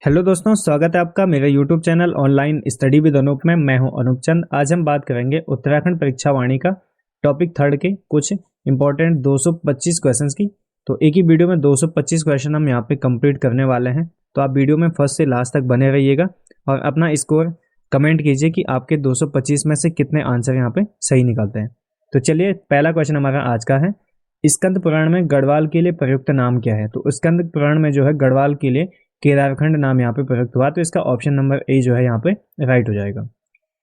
Hello दोस्तों, स्वागत है आपका मेरे YouTube channel online study with Anoop में। मैं हूं अनूप चंद। आज हम बात करेंगे उत्तराखंड परीक्षा वाणी का टॉपिक थर्ड के कुछ इंपॉर्टेंट 225 क्वेश्चंस की। तो एक ही वीडियो में 225 क्वेश्चन हम यहां पे कंप्लीट करने वाले हैं। तो आप वीडियो में फर्स्ट से लास्ट तक बने रहिएगा और अपना स्कोर कमेंट कीजिए कि आपके 225 में से कितने आंसर यहाँ पे सही निकलते हैं। तो चलिए, पहला क्वेश्चन हमारा आज का है, स्कंद पुराण में गढ़वाल के लिए प्रयुक्त नाम क्या है। तो स्कंद पुराण में जो है गढ़वाल के लिए केदारखंड नाम यहाँ पे प्रयुक्त हुआ। तो इसका ऑप्शन नंबर ए जो है यहाँ पे राइट हो जाएगा।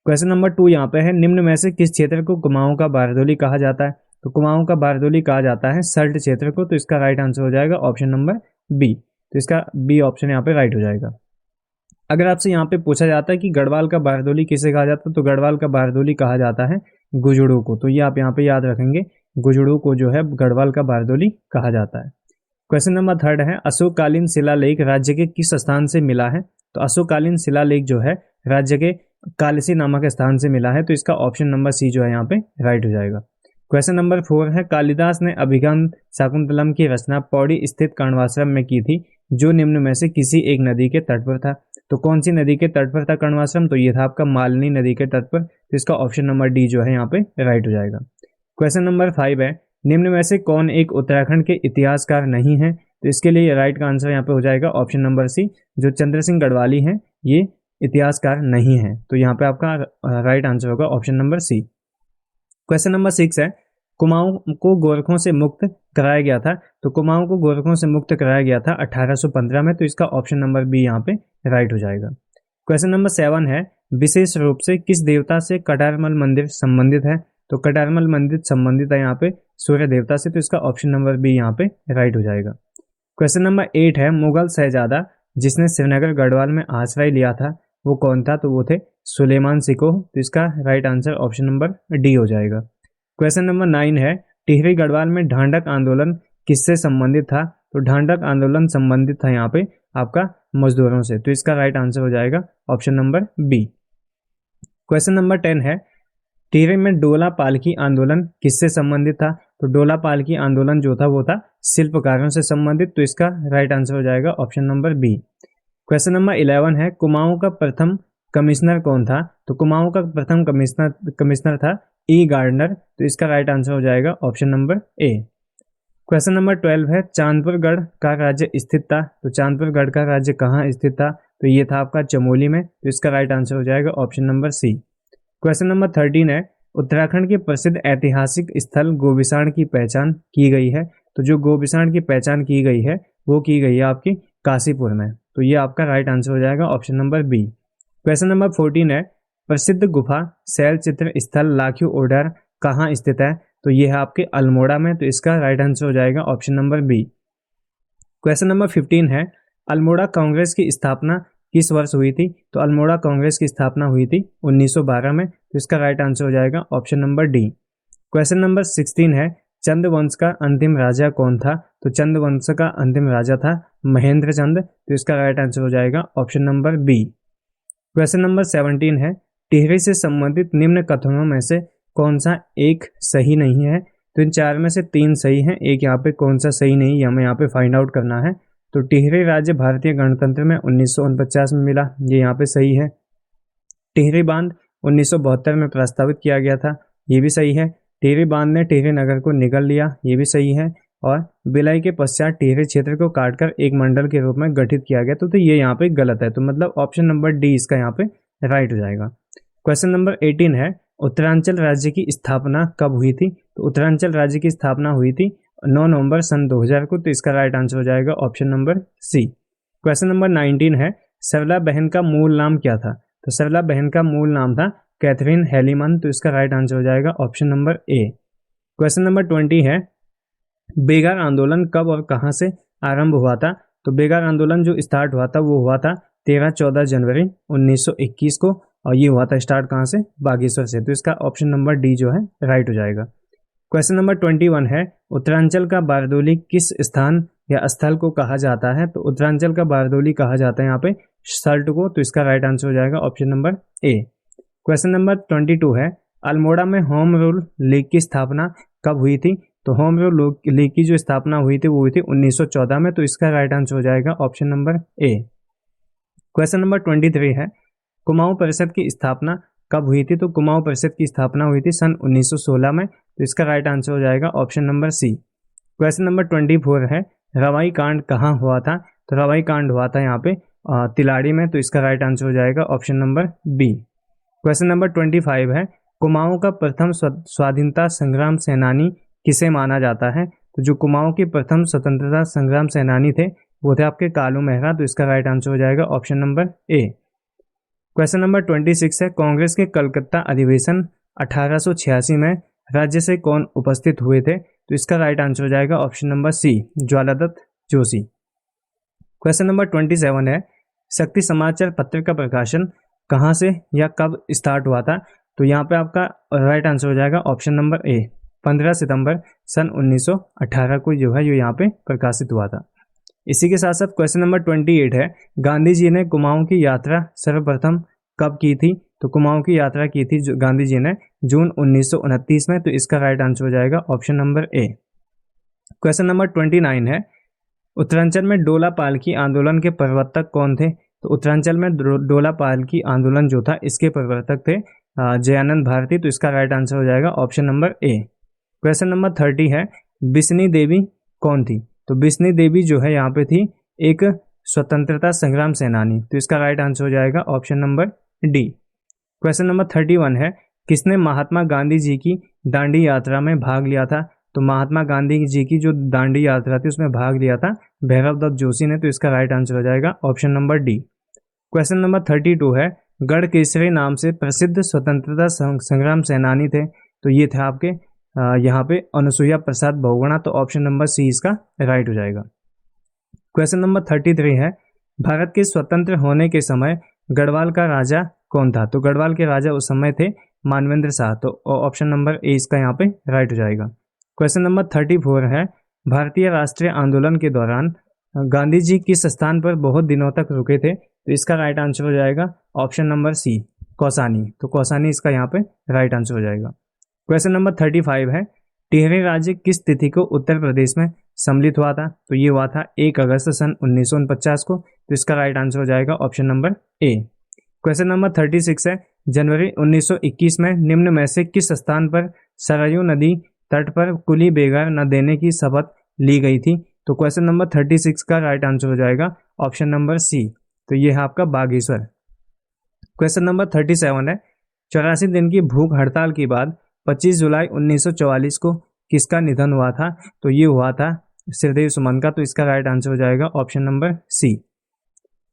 क्वेश्चन नंबर 2 यहाँ पे है, निम्न में से किस क्षेत्र को कुमाऊं का बारदोली कहा जाता है। तो कुमाऊं का बारदोली कहा जाता है सल्ट क्षेत्र को। तो इसका राइट आंसर हो जाएगा ऑप्शन नंबर बी। तो इसका बी ऑप्शन यहाँ पे राइट हो जाएगा। अगर आपसे यहाँ पे पूछा जाता है कि गढ़वाल का बारदोली किसे कहा जाता है, तो गढ़वाल का बारदोली कहा जाता है गुजड़ू को। तो ये आप यहाँ पे याद रखेंगे, गुजड़ू को जो है गढ़वाल का बारदोली कहा जाता है। क्वेश्चन नंबर 3 है, अशोककालीन शिलालेख राज्य के किस स्थान से मिला है। तो अशोककालीन शिलालेख जो है राज्य के कालसी नामक स्थान से मिला है। तो इसका ऑप्शन नंबर सी जो है यहाँ पे राइट हो जाएगा। क्वेश्चन नंबर 4 है, कालिदास ने अभिज्ञान शाकुंतलम की रचना पौड़ी स्थित कर्णवाश्रम में की थी, जो निम्न में से किसी एक नदी के तट पर था। तो कौन सी नदी के तट पर था कर्णवाश्रम। तो ये था आपका मालिनी नदी के तट पर। तो इसका ऑप्शन नंबर डी जो है यहाँ पे राइट हो जाएगा। क्वेश्चन नंबर 5 है, निम्न में से कौन एक उत्तराखंड के इतिहासकार नहीं है। तो इसके लिए राइट का आंसर यहाँ पे हो जाएगा ऑप्शन नंबर सी, जो चंद्र सिंह गढ़वाली हैं ये इतिहासकार नहीं है। तो यहाँ पे आपका राइट आंसर होगा option number C. Question number 6 है, कुमाऊं को गोरखों से मुक्त कराया गया था। तो कुमाऊं को गोरखों से मुक्त कराया गया था 1815 में। तो इसका ऑप्शन नंबर बी यहाँ पे राइट हो जाएगा। क्वेश्चन नंबर 7 है, विशेष रूप से किस देवता से कटारमल मंदिर संबंधित है। तो कटारमल मंदिर संबंधित है यहाँ पे सूर्य देवता से। तो इसका ऑप्शन नंबर बी यहाँ पे राइट हो जाएगा। क्वेश्चन नंबर 8 है, मुगल शहजादा जिसने श्रीनगर गढ़वाल में आश्रय लिया था वो कौन था। तो वो थे सुलेमान सिकोह। तो इसका right answer option number D हो जाएगा। क्वेश्चन नंबर 9 है, टिहरी गढ़वाल में ढांढक आंदोलन किससे संबंधित था। तो ढांढक आंदोलन संबंधित था यहाँ पे आपका मजदूरों से। तो इसका राइट आंसर हो जाएगा option number B. Question number 10 है, टिहरी में डोला पालकी आंदोलन किससे संबंधित था। तो डोला पालकी आंदोलन जो था वो था शिल्पकारों से संबंधित। तो इसका राइट आंसर हो जाएगा option number B. Question number 11 है, कुमाऊं का प्रथम कमिश्नर कौन था। तो कुमाऊं का प्रथम कमिश्नर था ई गार्डनर। तो इसका राइट आंसर हो जाएगा option number A. Question number 12 है, चांदपुरगढ़ का राज्य स्थित था। तो चांदपुरगढ़ का राज्य कहाँ स्थित था। तो ये था आपका चमोली में। तो इसका राइट आंसर हो जाएगा option number C. Question number 13 है, उत्तराखंड के प्रसिद्ध ऐतिहासिक स्थल गोबिसाण की पहचान की गई है। तो जो गोबिसाण की पहचान की गई है वो की गई है आपकी काशीपुर में। तो ये आपका राइट आंसर हो जाएगा option number B. Question number 14 है, प्रसिद्ध गुफा शैल चित्र स्थल लाखियो ओडर कहाँ स्थित है। तो ये है आपके अल्मोड़ा में। तो इसका राइट आंसर हो जाएगा option number B. Question number 15 है, अल्मोड़ा कांग्रेस की स्थापना किस वर्ष हुई थी। तो अल्मोड़ा कांग्रेस की स्थापना हुई थी 1912 में। तो इसका राइट आंसर हो जाएगा option number D. Question number 16 है, चंद वंश का अंतिम राजा कौन था। तो चंद वंश का अंतिम राजा था महेंद्र चंद। तो इसका राइट आंसर हो जाएगा option number B. Question number 17 है, टिहरी से संबंधित निम्न कथनों में से कौन सा एक सही नहीं है। तो इन 4 में से 3 सही है, एक यहाँ पे कौन सा सही नहीं, हमें यहाँ पे फाइंड आउट करना है। तो टिहरी राज्य भारतीय गणतंत्र में 1949 में मिला, ये यहाँ पे सही है। टिहरी बांध 1972 में प्रस्तावित किया गया था, ये भी सही है। टिहरी बांध ने टिहरी नगर को निगल लिया, ये भी सही है। और विलय के पश्चात टिहरी क्षेत्र को काटकर एक मंडल के रूप में गठित किया गया। तो ये यहाँ पे गलत है। तो मतलब ऑप्शन नंबर डी इसका यहाँ पे राइट हो जाएगा। क्वेश्चन नंबर 18 है, उत्तरांचल राज्य की स्थापना कब हुई थी। तो उत्तरांचल राज्य की स्थापना हुई थी 9 नवंबर सन 2000 को। तो इसका राइट आंसर हो जाएगा option number C. Question number 19 है, सरला बहन का मूल नाम क्या था। तो सरला बहन का मूल नाम था कैथरीन हेलीमन। तो इसका राइट आंसर हो जाएगा option number A. Question number 20 है, बेगार आंदोलन कब और कहां से आरंभ हुआ था। तो बेगार आंदोलन जो स्टार्ट हुआ था वो हुआ था 13-14 जनवरी 1921 को। और ये हुआ था स्टार्ट कहां से, बागेश्वर से। तो इसका ऑप्शन नंबर डी जो है राइट हो जाएगा। क्वेश्चन नंबर 21 है, उत्तरांचल का बारदोली किस स्थान या स्थल को कहा जाता है। तो उत्तरांचल का बारदोली कहा जाता है यहाँ पे सल्ट को। तो इसका राइट आंसर हो जाएगा option number A. Question number 22 है, अल्मोड़ा में होम रूल लीग की स्थापना कब हुई थी। तो होम रूल लीग की जो स्थापना हुई थी वो हुई थी 1914 में। तो इसका राइट आंसर हो जाएगा option number A. Question number 23 है, कुमाऊं परिषद की स्थापना कब हुई थी? तो कुमाऊं परिषद की स्थापना हुई थी सन 1916 में। तो इसका राइट आंसर हो जाएगा option number C. Question number 24 है, रवाई कांड कहाँ हुआ था? तो रवाई कांड हुआ था यहाँ पे तिलाड़ी में। तो इसका राइट आंसर हो जाएगा option number B. Question number 25 है, कुमाऊं का प्रथम स्वाधीनता संग्राम सेनानी किसे माना जाता है? तो जो कुमाऊं के प्रथम स्वतंत्रता संग्राम सेनानी थे वो थे आपके कालू मेहरा। तो इसका राइट आंसर हो जाएगा option number A. Question number 26 है, कांग्रेस के कलकत्ता अधिवेशन 1886 में राज्य से कौन उपस्थित हुए थे? तो इसका राइट आंसर हो जाएगा option number C, Jwaladatt Joshi. Question number 27 है, शक्ति समाचार पत्र का प्रकाशन कहाँ से या कब स्टार्ट हुआ था? तो यहाँ पे आपका राइट आंसर हो जाएगा ऑप्शन नंबर ए, 15 सितंबर सन 1918 को जो है ये यहाँ पे प्रकाशित हुआ था। इसी के साथ साथ क्वेश्चन नंबर 28 है, गांधी जी ने कुमाऊं की यात्रा सर्वप्रथम कब की थी? तो कुमाऊं की यात्रा की थी गांधी जी ने जून 1929 में। तो इसका राइट आंसर हो जाएगा option number A. Question number 29 है, उत्तरांचल में डोला पालकी आंदोलन के प्रवर्तक कौन थे? तो उत्तरांचल में डोला पालकी आंदोलन जो था इसके प्रवर्तक थे जयानंद भारती। तो इसका राइट आंसर हो जाएगा option number A. Question number 30 है, बिस्नी देवी कौन थी? तो बिस्नी देवी जो है यहाँ पे थी एक स्वतंत्रता संग्राम सेनानी। तो इसका राइट आंसर हो जाएगा option number D. Question number 31 है, किसने महात्मा गांधी जी की दांडी यात्रा में भाग लिया था? तो महात्मा गांधी जी की जो दांडी यात्रा थी उसमें भाग लिया था भैरव दत्त जोशी ने। तो इसका राइट आंसर हो जाएगा option number D. Question number 32 है, गढ़ केसरी नाम से प्रसिद्ध स्वतंत्रता संग्राम सेनानी थे। तो ये थे आपके यहाँ पे अनुसुईया प्रसाद बहुगुणा। तो ऑप्शन नंबर सी इसका राइट हो जाएगा। क्वेश्चन नंबर 33 है, भारत के स्वतंत्र होने के समय गढ़वाल का राजा कौन था? तो गढ़वाल के राजा उस समय थे मानवेंद्र शाह। तो ऑप्शन नंबर ए इसका यहाँ पे राइट हो जाएगा। क्वेश्चन नंबर 34 है, भारतीय राष्ट्रीय आंदोलन के दौरान गांधी जी किस स्थान पर बहुत दिनों तक रुके थे? तो इसका राइट आंसर हो जाएगा ऑप्शन नंबर सी, कौसानी। तो कौसानी इसका यहाँ पे राइट आंसर हो जाएगा। क्वेश्चन नंबर 35 है, टिहरी राज्य किस तिथि को उत्तर प्रदेश में सम्मिलित हुआ था? तो ये हुआ था 1 अगस्त सन 1949 को। तो इसका राइट आंसर हो जाएगा option number A. Question number 36 है, जनवरी 1921 में निम्न में से किस स्थान पर सरयू नदी तट पर कुली बेगार न देने की शपथ ली गई थी? तो क्वेश्चन नंबर 36 का राइट आंसर हो जाएगा ऑप्शन नंबर सी। तो ये है आपका बागेश्वर। क्वेश्चन नंबर 37 है, 84 दिन की भूख हड़ताल के बाद 25 जुलाई 1944 को किसका निधन हुआ था? तो ये हुआ था श्रीदेव सुमन का। तो इसका राइट आंसर हो जाएगा option number C.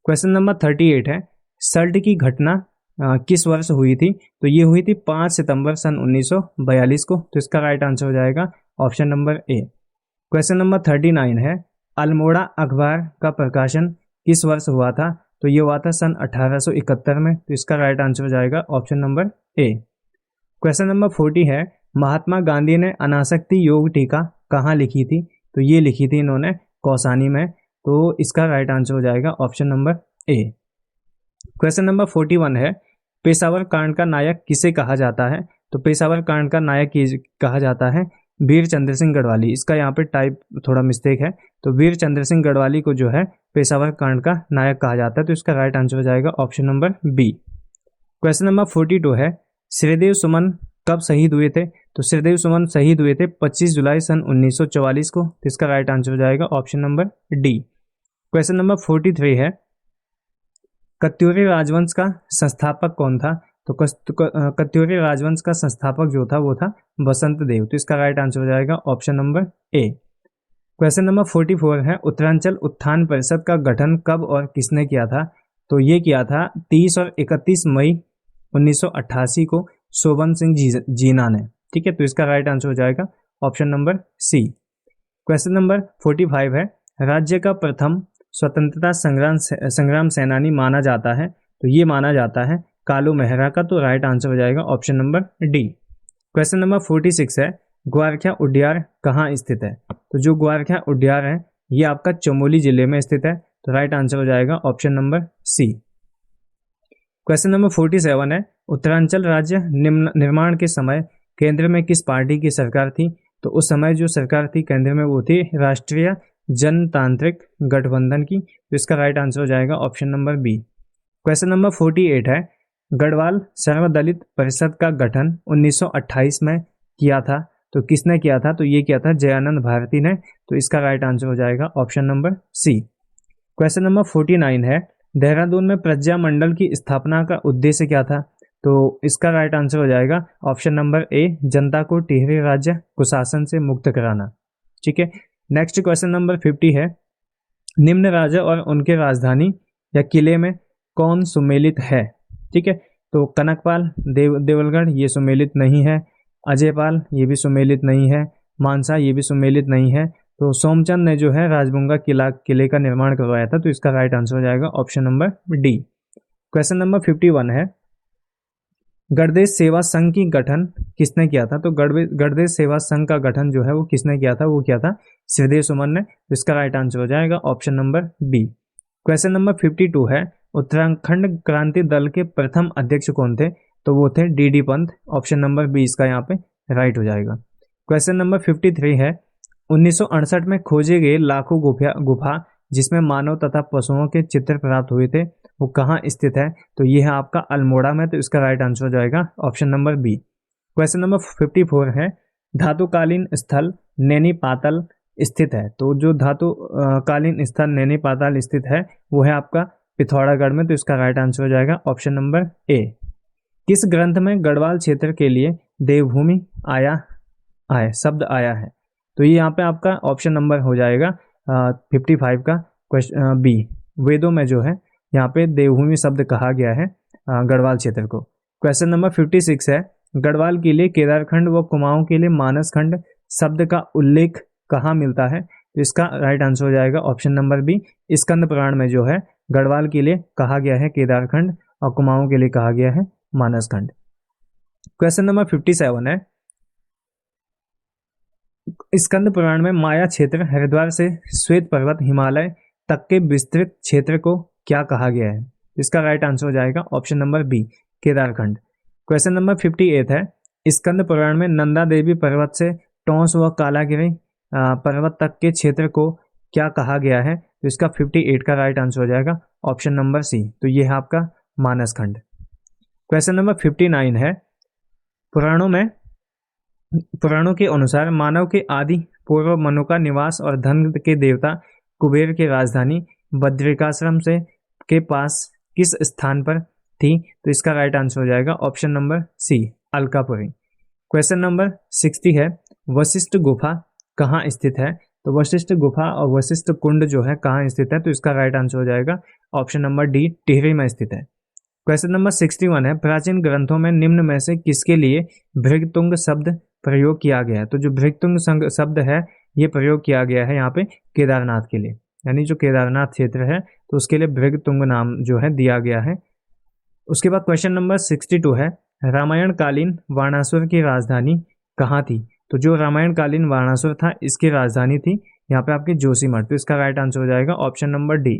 Question number 38 है, सल्ट की घटना किस वर्ष हुई थी? तो ये हुई थी 5 सितंबर सन 1942 को। तो इसका राइट आंसर हो जाएगा option number A. Question number 39 है, अल्मोड़ा अखबार का प्रकाशन किस वर्ष हुआ था? तो ये हुआ था सन 1871 में। तो इसका राइट आंसर हो जाएगा option number A. Question number 40 है, महात्मा गांधी ने अनासक्ति योग टीका कहाँ लिखी थी? तो ये लिखी थी इन्होंने कौसानी में। तो इसका राइट आंसर हो जाएगा option number A. Question number 41 है, पेशावर कांड का नायक किसे कहा जाता है? तो पेशावर कांड का नायक कहा जाता है वीर चंद्र सिंह गढ़वाली। इसका यहाँ पे टाइप थोड़ा मिस्टेक है। तो वीर चंद्र सिंह गढ़वाली को जो है पेशावर कांड का नायक कहा जाता है। तो इसका राइट आंसर हो जाएगा option number B. Question number 42 है, श्रीदेव सुमन कब शहीद हुए थे? तो श्रीदेव सुमन शहीद हुए थे 25 जुलाई सन 1944 को। तो इसका राइट आंसर हो जाएगा option number D. Question number 43 है, कत्यूरी राजवंश का संस्थापक कौन था? तो कत्यूरी राजवंश का संस्थापक जो था वो था बसंत देव। तो इसका राइट आंसर हो जाएगा option number A. Question number 44 है, उत्तरांचल उत्थान परिषद का गठन कब और किसने किया था? तो ये किया था 30 और 31 मई 1988 को शोभन सिंह जीना ने। ठीक है, तो इसका राइट आंसर हो जाएगा option number C. Question number 45 है, राज्य का प्रथम स्वतंत्रता संग्राम सेनानी माना जाता है। तो ये माना जाता है कालू मेहरा का। तो राइट आंसर हो जाएगा option number D. Question number 46 है, ग्वारख्या उड्यार कहाँ स्थित है? तो जो ग्वारख्या उड्यार है ये आपका चमोली जिले में स्थित है। तो राइट आंसर हो जाएगा option number C. Question number 47 है, उत्तरांचल राज्य निर्माण के समय केंद्र में किस पार्टी की सरकार थी? तो उस समय जो सरकार थी केंद्र में वो थी राष्ट्रीय जनतांत्रिक गठबंधन की। तो इसका राइट आंसर हो जाएगा option number B. Question number 48 है, गढ़वाल सर्वदलित परिषद का गठन 1928 में किया था, तो किसने किया था? तो ये किया था जयानंद भारती ने। तो इसका राइट आंसर हो जाएगा option number C. Question number 49 है, देहरादून में प्रज्ञा मंडल की स्थापना का उद्देश्य क्या था? तो इसका राइट आंसर हो जाएगा ऑप्शन नंबर ए, जनता को टिहरी राज्य कुशासन से मुक्त कराना। ठीक है, नेक्स्ट क्वेश्चन नंबर 50 है, निम्न राजा और उनके राजधानी या किले में कौन सुमेलित है? ठीक है, तो कनकपाल, देवलगढ़ ये सुमेलित नहीं है, अजयपाल ये भी सुमेलित नहीं है, मानसा ये भी सुमेलित नहीं है। तो सोमचंद ने जो है राजबुंगा किले का निर्माण करवाया था, तो इसका राइट आंसर हो जाएगा option number D. Question number 51 है, गणदेश सेवा संघ की गठन किसने किया था? तो गणदेश सेवा संघ का गठन जो है वो किसने किया था? वो किया था श्रीदेव सुमन ने। तो इसका राइट आंसर हो जाएगा option number B. Question number 52 है, उत्तराखंड क्रांति दल के प्रथम अध्यक्ष कौन थे? तो वो थे D Pant. Option number B इसका यहाँ पे राइट हो जाएगा। क्वेश्चन नंबर 53 है, 1968 में खोजे गए लाखों गुफा जिसमें मानव तथा पशुओं के चित्र प्राप्त हुए थे, वो कहाँ स्थित है? तो ये है आपका अल्मोड़ा में। तो इसका राइट आंसर हो जाएगा option number B. Question number 54 है, धातुकालीन स्थल नैनी पाताल स्थित है। तो जो धातु कालीन स्थल नैनी पाताल स्थित है वो है आपका पिथौरागढ़ में। तो इसका राइट आंसर हो जाएगा ऑप्शन नंबर ए। किस ग्रंथ में गढ़वाल क्षेत्र के लिए देवभूमि शब्द आया है? तो ये यहाँ पे आपका ऑप्शन नंबर हो जाएगा 55 का क्वेश्चन बी। वेदों में जो है यहाँ पे देवभूमि शब्द कहा गया है गढ़वाल क्षेत्र को। क्वेश्चन नंबर 56 है, गढ़वाल के लिए केदारखंड व कुमाऊं के लिए मानसखंड शब्द का उल्लेख कहाँ मिलता है? तो इसका राइट आंसर हो जाएगा option number B, Skanda Purana में जो है गढ़वाल के लिए कहा गया है केदारखंड और कुमाऊं के लिए कहा गया है मानसखंड। क्वेश्चन नंबर 57 है, स्कंद पुराण में माया क्षेत्र हरिद्वार से श्वेत पर्वत हिमालय तक के विस्तृत क्षेत्र को क्या कहा गया है? इसका राइट आंसर हो जाएगा option number B, Kedarkhand. Question number 58 है, स्कंद पुराण में नंदा देवी पर्वत से टोंस व कालागिरी पर्वत तक के क्षेत्र को क्या कहा गया है? तो इसका 58 का राइट आंसर हो जाएगा ऑप्शन नंबर सी। तो ये है आपका मानसखंड। क्वेश्चन नंबर 59 है, पुराणों के अनुसार मानव के आदि पूर्व मनु का निवास और धन के देवता कुबेर की राजधानी बद्रिकाश्रम से के पास किस स्थान पर थी? तो इसका राइट आंसर हो जाएगा option number C, Alkapuri. Question number 60 है, वशिष्ठ गुफा कहाँ स्थित है? तो वशिष्ठ गुफा और वशिष्ठ कुंड जो है कहाँ स्थित है? तो इसका राइट आंसर हो जाएगा ऑप्शन नंबर डी, टिहरी में स्थित है। क्वेश्चन नंबर 61 है, प्राचीन ग्रंथों में निम्न में से किसके लिए भृगतुंग शब्द प्रयोग किया गया है? तो जो भृगतुंग शब्द है ये प्रयोग किया गया है यहाँ पे केदारनाथ के लिए, यानी जो केदारनाथ क्षेत्र है तो उसके लिए भृगतुंग नाम जो है दिया गया है। उसके बाद क्वेश्चन नंबर 62 है, रामायण कालीन वाणासुर की राजधानी कहाँ थी? तो जो रामायण कालीन वाणासुर था इसकी राजधानी थी यहाँ पे आपकी जोशीमठ। तो इसका राइट आंसर हो जाएगा option number D.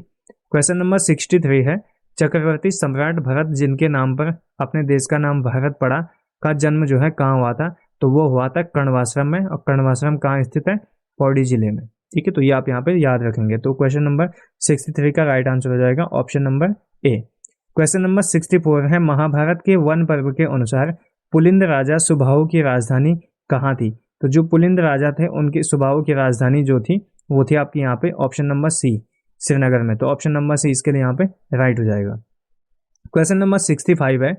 Question number 63 है, चक्रवर्ती सम्राट भरत जिनके नाम पर अपने देश का नाम भारत पड़ा का जन्म जो है कहाँ हुआ था? तो वो हुआ था कर्णवाश्रम में, और कर्णवाश्रम कहाँ स्थित है? पौड़ी जिले में। ठीक है, तो ये आप यहाँ पे याद रखेंगे। तो क्वेश्चन नंबर 63 का राइट आंसर हो जाएगा option number A. Question number 64 है, महाभारत के वन पर्व के अनुसार पुलिंद राजा सुबाहु की राजधानी कहाँ थी? तो जो पुलिंद राजा थे उनकी सुबाहु की राजधानी जो थी वो थी आपकी यहाँ पे ऑप्शन नंबर सी, श्रीनगर में। तो ऑप्शन नंबर सी इसके लिए यहाँ पे राइट हो जाएगा। क्वेश्चन नंबर 65 है,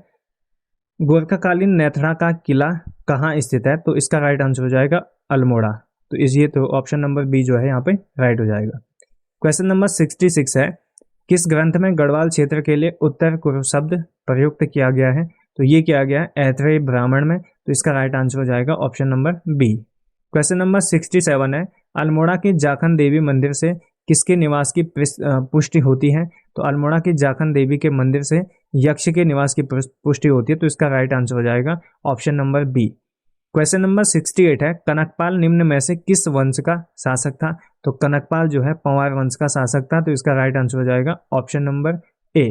गोरखाकालीन नेथड़ा का किला कहाँ स्थित है? तो इसका राइट आंसर हो जाएगा अल्मोड़ा। तो ये तो ऑप्शन नंबर बी जो है यहाँ पे राइट हो जाएगा। क्वेश्चन नंबर 66 है, किस ग्रंथ में गढ़वाल क्षेत्र के लिए उत्तर कुरु शब्द प्रयुक्त किया गया है? तो ये किया गया है ऐतरेय ब्राह्मण में। तो इसका राइट आंसर हो जाएगा option number B. Question number 67 है, अल्मोड़ा के जाखन देवी मंदिर से किसके निवास की पुष्टि होती है? तो अल्मोड़ा की जाखन देवी के मंदिर से यक्ष के निवास की पुष्टि होती है। तो इसका राइट आंसर हो जाएगा option number B. Question number 68 है, कनकपाल निम्न में से किस वंश का शासक था? तो कनकपाल जो है पंवार वंश का शासक था। तो इसका राइट आंसर हो जाएगा option number A.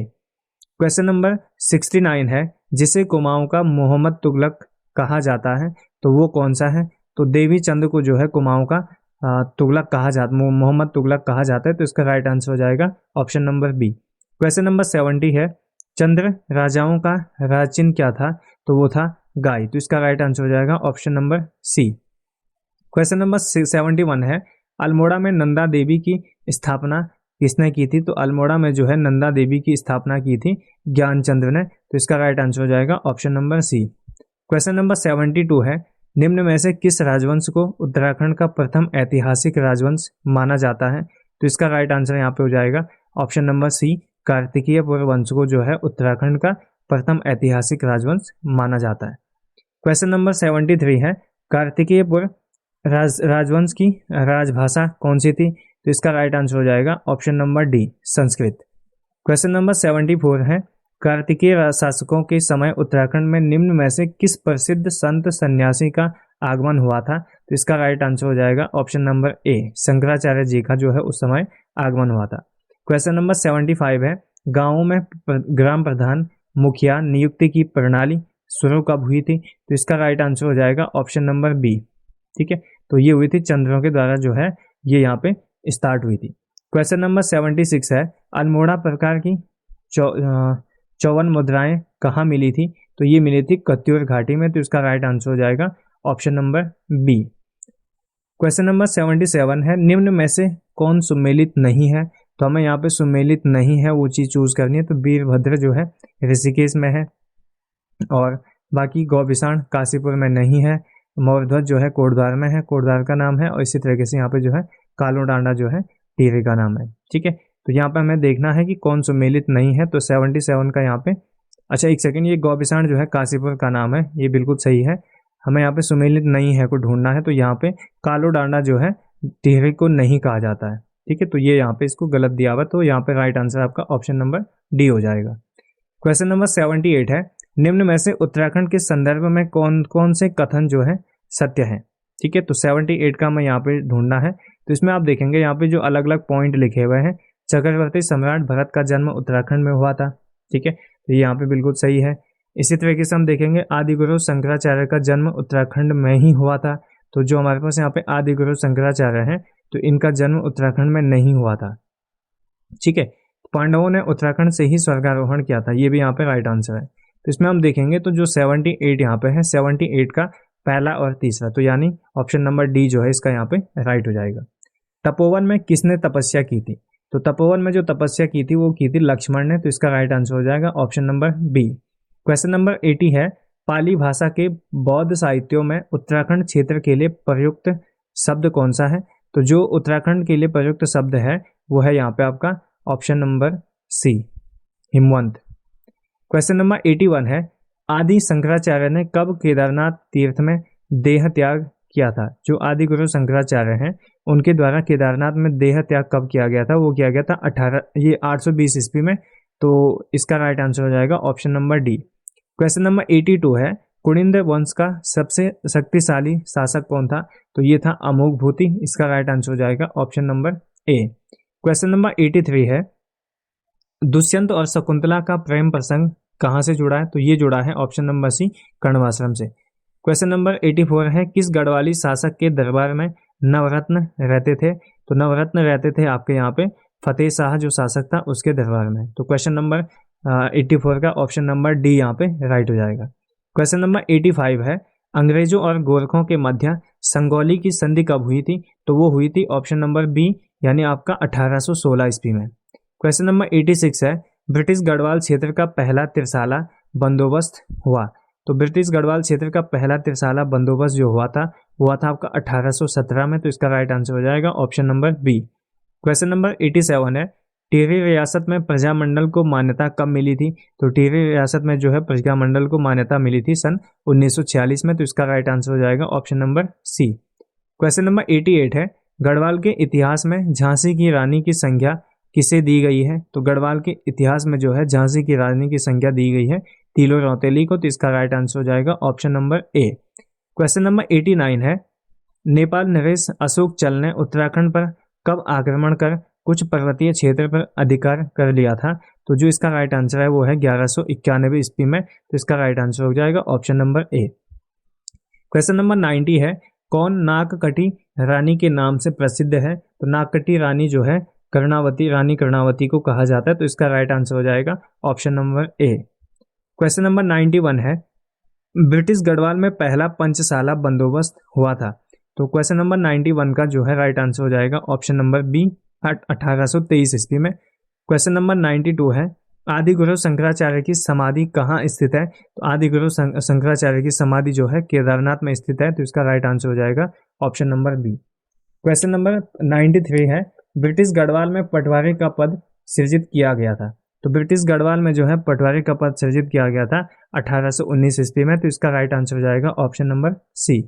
Question number 69 है, जिसे कुमाऊं का मोहम्मद तुगलक कहा जाता है तो वो कौन सा है? तो देवी चंद को जो है कुमाऊं का तुगलक कहा जाता, मोहम्मद तुगलक कहा जाता है। तो इसका राइट आंसर हो जाएगा option number B. Question number 70 है, चंद्र राजाओं का राज चिन्ह क्या था? तो वो था गाय। तो इसका राइट आंसर हो जाएगा option number C. Question number 71 है, अल्मोड़ा में नंदा देवी की स्थापना किसने की थी? तो अल्मोड़ा में जो है नंदा देवी की स्थापना की थी ज्ञानचंद्र ने। तो इसका राइट आंसर हो जाएगा option number C. Question number 72 है, निम्न में से किस राजवंश को उत्तराखंड का प्रथम ऐतिहासिक राजवंश माना जाता है? तो इसका राइट आंसर यहाँ पे हो जाएगा ऑप्शन नंबर सी, कार्तिकेयपुर वंश को जो है उत्तराखंड का प्रथम ऐतिहासिक राजवंश माना जाता है। क्वेश्चन नंबर 73 है, कार्तिकेयपुर राजवंश की राजभाषा कौन सी थी? तो इसका राइट आंसर हो जाएगा option number D, Sanskrit. Question number 74 है, कार्तिकेय शासकों के समय उत्तराखंड में निम्न में से किस प्रसिद्ध संत सन्यासी का आगमन हुआ था? तो इसका राइट आंसर हो जाएगा option number A, Shankaracharya ji का जो है उस समय आगमन हुआ था। क्वेश्चन नंबर 75 है, गांवों में ग्राम प्रधान मुखिया नियुक्ति की प्रणाली शुरू कब हुई थी? तो इसका राइट आंसर हो जाएगा ऑप्शन नंबर बी। ठीक है, तो ये हुई थी चंद्रों के द्वारा जो है ये यहाँ पे स्टार्ट हुई थी। क्वेश्चन नंबर 76 है, अल्मोड़ा प्रकार की 54 मुद्राएं कहाँ मिली थी? तो ये मिली थी कत्यूर घाटी में। तो इसका राइट आंसर हो जाएगा option number B. Question number 77 है, निम्न में से कौन सुमेलित नहीं है? तो हमें यहाँ पे सुमेलित नहीं है वो चीज चूज करनी है। तो वीरभद्र जो है ऋषिकेश में है, और बाकी गौबिसाण काशीपुर में नहीं है, मौरध्वज जो है कोटद्वार में है, कोटद्वार का नाम है, और इसी तरीके से यहाँ पे जो है कालो डांडा जो है टिहरी का नाम है। ठीक है, तो यहाँ पे हमें देखना है कि कौन सुमेलित नहीं है। तो 77 का यहाँ पे, अच्छा एक सेकंड, ये गौबिसाण जो है काशीपुर का नाम है, ये बिल्कुल सही है। हमें यहाँ पे सुमेलित नहीं है को ढूंढना है। तो यहाँ पे कालो डांडा जो है टिहरी को नहीं कहा जाता है। ठीक है, तो ये यहाँ पे इसको गलत दिया हुआ, तो यहाँ पे राइट आंसर आपका ऑप्शन नंबर डी हो जाएगा। क्वेश्चन नंबर 78 है, निम्न में से उत्तराखंड के संदर्भ में कौन कौन से कथन जो है सत्य है? ठीक है, तो 78 का हमें यहाँ पे ढूंढना है। तो इसमें आप देखेंगे यहाँ पे जो अलग अलग पॉइंट लिखे हुए हैं, चक्रवर्ती सम्राट भरत का जन्म उत्तराखंड में हुआ था। ठीक है, तो यहाँ पे बिल्कुल सही है। इसी तरीके से हम देखेंगे आदि गुरु शंकराचार्य का जन्म उत्तराखंड में ही हुआ था। तो जो हमारे पास यहाँ पे आदि गुरु शंकराचार्य हैं, तो इनका जन्म उत्तराखंड में नहीं हुआ था। ठीक है, पांडवों ने उत्तराखंड से ही स्वर्गारोहण किया था, ये भी यहाँ पे राइट आंसर है। तो इसमें हम देखेंगे तो जो 78 यहाँ पे है, 78 का पहला और तीसरा, तो यानी ऑप्शन नंबर डी जो है इसका यहाँ पे राइट हो जाएगा। तपोवन में किसने तपस्या की थी? तो तपोवन में जो तपस्या की थी वो की थी लक्ष्मण ने। तो इसका राइट आंसर हो जाएगा option number B. Question number 80 है, पाली भाषा के बौद्ध साहित्यों में उत्तराखंड क्षेत्र के लिए प्रयुक्त शब्द कौन सा है? तो जो उत्तराखंड के लिए प्रयुक्त शब्द है वो है यहाँ पे आपका option number C, Himvant. Question number 81 है, आदि शंकराचार्य ने कब केदारनाथ तीर्थ में देह त्याग किया था? जो आदि गुरु शंकराचार्य हैं उनके द्वारा केदारनाथ में देह त्याग कब किया गया था? वो किया गया था 820 ईस्वी में। तो इसका राइट आंसर हो जाएगा option number D. Question number 82 है, कुनिंद वंश का सबसे शक्तिशाली शासक कौन था? तो ये था अमोघभूति। इसका राइट आंसर हो जाएगा option number A. Question number 83 है, दुष्यंत और शकुंतला का प्रेम प्रसंग कहाँ से जुड़ा है? तो ये जुड़ा है ऑप्शन नंबर सी, कण्वाश्रम से। क्वेश्चन नंबर 84 है, किस गढ़वाली शासक के दरबार में नवरत्न रहते थे? तो नवरत्न रहते थे आपके यहाँ पे फतेह शाह जो शासक था उसके दरबार में। तो क्वेश्चन नंबर 84 का ऑप्शन नंबर डी यहाँ पे राइट हो जाएगा। क्वेश्चन नंबर 85 है, अंग्रेजों और गोरखों के मध्य संगौली की संधि कब हुई थी? तो वो हुई थी ऑप्शन नंबर बी, यानी आपका 1816 ईस्वी में। क्वेश्चन नंबर 86 है, ब्रिटिश गढ़वाल क्षेत्र का पहला तिरसाला बंदोबस्त हुआ? तो ब्रिटिश गढ़वाल क्षेत्र का पहला तिरसाला बंदोबस्त जो हुआ था आपका 1817 में। तो इसका राइट आंसर हो जाएगा option number B. Question number 87 है, टिहरी रियासत में प्रजामंडल को मान्यता कब मिली थी? तो टिहरी रियासत में जो है प्रजामंडल को मान्यता मिली थी सन 1946 में। तो इसका राइट आंसर हो जाएगा option number C. Question number 88 है, गढ़वाल के इतिहास में झांसी की रानी की संख्या किसे दी गई है? तो गढ़वाल के इतिहास में जो है झांसी की रानी की संख्या दी गई है तीलो रौतेली को। तो इसका राइट आंसर हो जाएगा option number A. Question number 89 है, नेपाल नरेश अशोक चल ने उत्तराखंड पर कब आक्रमण कर कुछ पर्वतीय क्षेत्र पर अधिकार कर लिया था? तो जो इसका राइट आंसर है वो है 1191 ईस्वी में। तो इसका राइट आंसर हो जाएगा option number A. Question number 90 है, कौन नागकटी रानी के नाम से प्रसिद्ध है? तो नागकटी रानी जो है कर्णावती, रानी कर्णावती को कहा जाता है, तो इसका राइट आंसर हो जाएगा option number A. Question number 91 है, ब्रिटिश गढ़वाल में पहला पंचशाला बंदोबस्त हुआ था। तो क्वेश्चन नंबर 91 का जो है राइट आंसर हो जाएगा ऑप्शन नंबर बी, 1823 ईस्वी में। क्वेश्चन नंबर 92 है, आदि गुरु शंकराचार्य की समाधि कहाँ स्थित है। तो आदि गुरु शंकराचार्य की समाधि जो है केदारनाथ में स्थित है, तो इसका राइट आंसर हो जाएगा option number B. Question number 93 है, ब्रिटिश गढ़वाल में पटवारी का पद सृजित किया गया था। तो ब्रिटिश गढ़वाल में जो है पटवारी का पद सृजित किया गया था 1819 ईस्वी में, तो इसका राइट आंसर हो जाएगा option number C.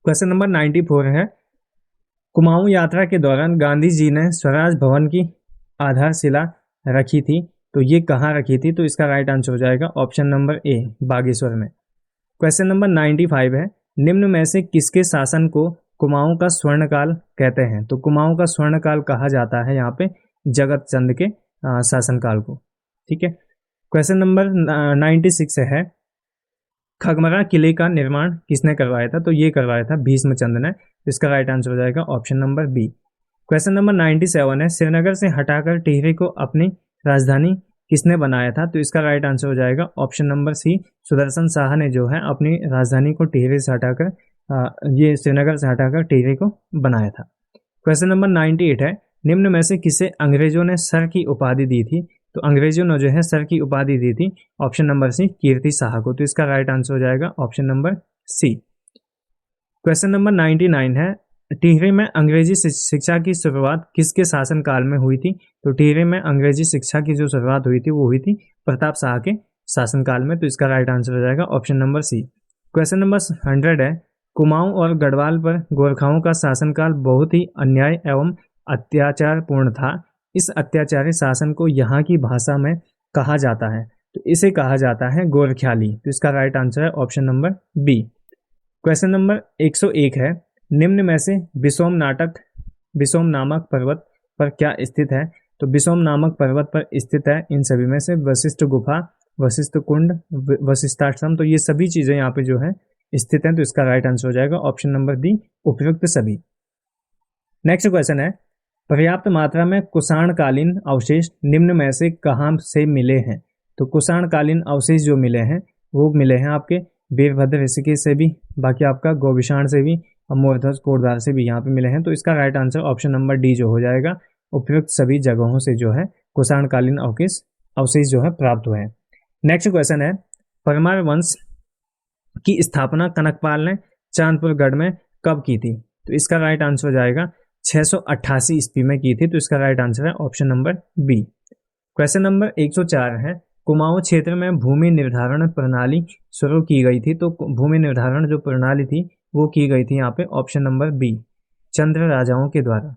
Question number 94 है, कुमाऊं यात्रा के दौरान गांधी जी ने स्वराज भवन की आधारशिला रखी थी, तो ये कहाँ रखी थी। तो इसका राइट आंसर हो जाएगा ऑप्शन नंबर ए, बागेश्वर में। क्वेश्चन नंबर 95 है, निम्न में से किसके शासन को कुमाऊं का स्वर्णकाल कहते हैं। तो कुमाऊं का स्वर्णकाल कहा जाता है यहाँ पे जगत चंद के शासनकाल को। ठीक है। क्वेश्चन नंबर 96 है, खगमरा किले का निर्माण किसने करवाया था। तो ये करवाया था भीष्मचंद ने, तो इसका राइट आंसर हो जाएगा option number B. Question number 97 है, श्रीनगर से हटाकर टिहरी को अपनी राजधानी किसने बनाया था। तो इसका राइट आंसर हो जाएगा option number C, Sudarshan Shah ने जो है अपनी राजधानी को टिहरी से हटाकर ये श्रीनगर से हटाकर टिहरी को बनाया था। क्वेश्चन नंबर 98 है, निम्न में से किसे अंग्रेजों ने सर की उपाधि दी थी। तो अंग्रेजों ने जो है सर की उपाधि दी थी option number C, Kirti Shah को, तो इसका राइट आंसर हो जाएगा option number C. Question number 99 है, टिहरी में अंग्रेजी शिक्षा की शुरुआत किसके शासनकाल में हुई थी। तो टिहरी में अंग्रेजी शिक्षा की जो शुरुआत हुई थी वो हुई थी प्रताप शाह के शासनकाल में, तो इसका राइट आंसर हो जाएगा option number C. Question number 100 है, कुमाऊं और गढ़वाल पर गोरखाओं का शासनकाल बहुत ही अन्याय एवं अत्याचारपूर्ण था। इस अत्याचारी शासन को यहाँ की भाषा में कहा जाता है, तो इसे कहा जाता है गोरख्याली, तो इसका राइट आंसर है option number B. Question number 101 है, निम्न में से बिसोम नामक पर्वत पर क्या स्थित है। तो बिसोम नामक पर्वत पर स्थित है इन सभी में से वशिष्ठ गुफा, वशिष्ठ कुंड, वशिष्ठाश्रम, तो ये सभी चीजें यहाँ पे जो है स्थित हैं, तो इसका राइट आंसर हो जाएगा ऑप्शन नंबर डी, उपयुक्त सभी। नेक्स्ट क्वेश्चन है, पर्याप्त मात्रा में कुषाणकालीन अवशेष निम्न में से कहाँ से मिले हैं। तो कुषाणकालीन अवशेष जो मिले हैं वो मिले हैं आपके वीरभद्र ऋषिकेश से भी, बाकी आपका गोविशाण से भी, अमोरध्वज कोटद्वार से भी यहाँ पे मिले हैं, तो इसका right answer option number D जो हो जाएगा, उपयुक्त सभी जगहों से जो है कुषाणकालीन अवशेष जो है प्राप्त हुए हैं। नेक्स्ट क्वेश्चन है, परमार वंश की स्थापना कनकपाल ने चांदपुर गढ़ में कब की थी। तो इसका राइट आंसर हो जाएगा 688 ईस्वी में की थी, तो इसका राइट आंसर है option number B. Question number 104 है, कुमाऊं क्षेत्र में भूमि निर्धारण प्रणाली शुरू की गई थी। तो भूमि निर्धारण जो प्रणाली थी वो की गई थी यहाँ पे ऑप्शन नंबर बी, चंद्र राजाओं के द्वारा।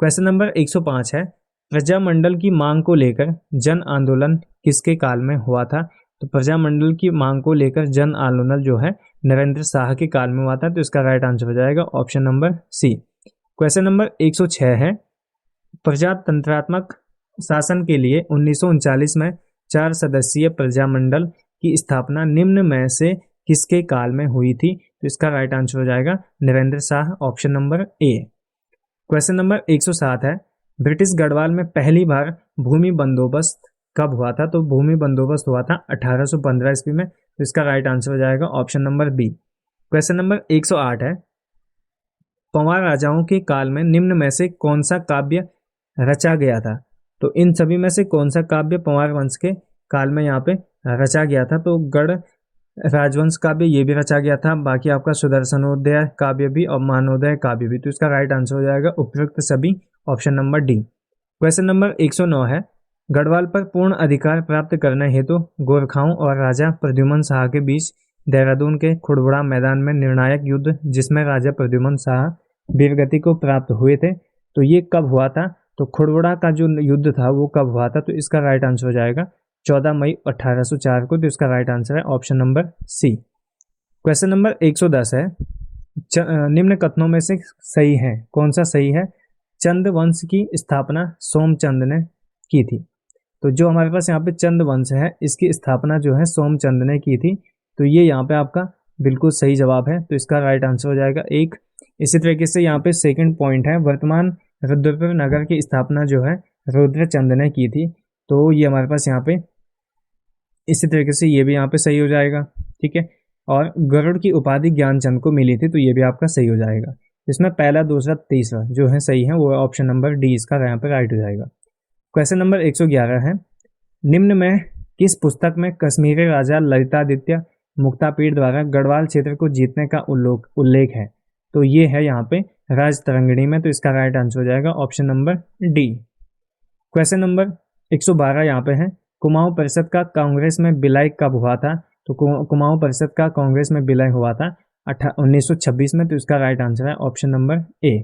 क्वेश्चन नंबर 105 है, प्रजामंडल की मांग को लेकर जन आंदोलन किसके काल में हुआ था। तो प्रजामंडल की मांग को लेकर जन आंदोलन जो है नरेंद्र शाह के काल में हुआ था, तो इसका राइट आंसर हो जाएगा option number C. Question number 106 है, प्रजातंत्रात्मक शासन के लिए 1939 में 4 सदस्यीय प्रजामंडल की स्थापना निम्न में से किसके काल में हुई थी। तो इसका राइट आंसर हो जाएगा Narendra Shah, option number A. Question number 107 है, ब्रिटिश गढ़वाल में पहली बार भूमि बंदोबस्त कब हुआ था। तो भूमि बंदोबस्त हुआ था 1815 ईस्वी में, तो इसका राइट आंसर हो जाएगा option number B. Question number 108 है, पंवार राजाओं के काल में निम्न में से कौन सा काव्य रचा गया था। तो इन सभी में से कौन सा काव्य पंवार वंश के काल में यहाँ पे रचा गया था। तो गढ़ राजवंश काव्य ये भी रचा गया था, बाकी आपका सुदर्शनोदय काव्य भी और मानोदय काव्य भी, तो इसका राइट आंसर हो जाएगा उपयुक्त सभी, option number D. Question number 109 है, गढ़वाल पर पूर्ण अधिकार प्राप्त करने हेतु गोरखाओं और राजा प्रद्युमन शाह के बीच देहरादून के खुड़बुड़ा मैदान में निर्णायक युद्ध जिसमें राजा प्रद्युमन शाह वीरगति को प्राप्त हुए थे, तो ये कब हुआ था। तो खुड़बुड़ा का जो युद्ध था वो कब हुआ था। तो इसका राइट आंसर हो जाएगा 14 मई 1804 को, तो इसका राइट आंसर है option number C. Question number 110 है, निम्न कथनों में से सही है, कौन सा सही है। चंद वंश की स्थापना सोमचंद ने की थी। तो जो हमारे पास यहाँ पे चंद वंश है इसकी स्थापना जो है सोमचंद ने की थी, तो ये यहाँ पे आपका बिल्कुल सही जवाब है, तो इसका राइट आंसर हो जाएगा एक। इसी तरीके से यहाँ पे सेकंड पॉइंट है, वर्तमान रुद्रपुर नगर की स्थापना जो है रुद्रचंद ने की थी। तो ये हमारे पास यहाँ पे इसी तरीके से ये भी यहाँ पे सही हो जाएगा, ठीक है। और गरुड़ की उपाधि ज्ञानचंद को मिली थी, तो ये भी आपका सही हो जाएगा। इसमें पहला, दूसरा, तीसरा जो है सही है वो ऑप्शन नंबर डी इसका यहाँ पे राइट हो जाएगा। क्वेश्चन नंबर 111 है, निम्न में किस पुस्तक में कश्मीरी राजा ललितादित्य मुक्तापीड़ द्वारा गढ़वाल क्षेत्र को जीतने का उल्लेख है? तो ये है यहाँ पे राजतरंगिणी में, तो इसका राइट आंसर हो जाएगा option number D. Question number 112 यहाँ पे है, कुमाऊं परिषद का कांग्रेस में विलय कब हुआ था? तो कुमाऊं परिषद का कांग्रेस में विलय हुआ था 1926 में, तो इसका राइट आंसर है option number A.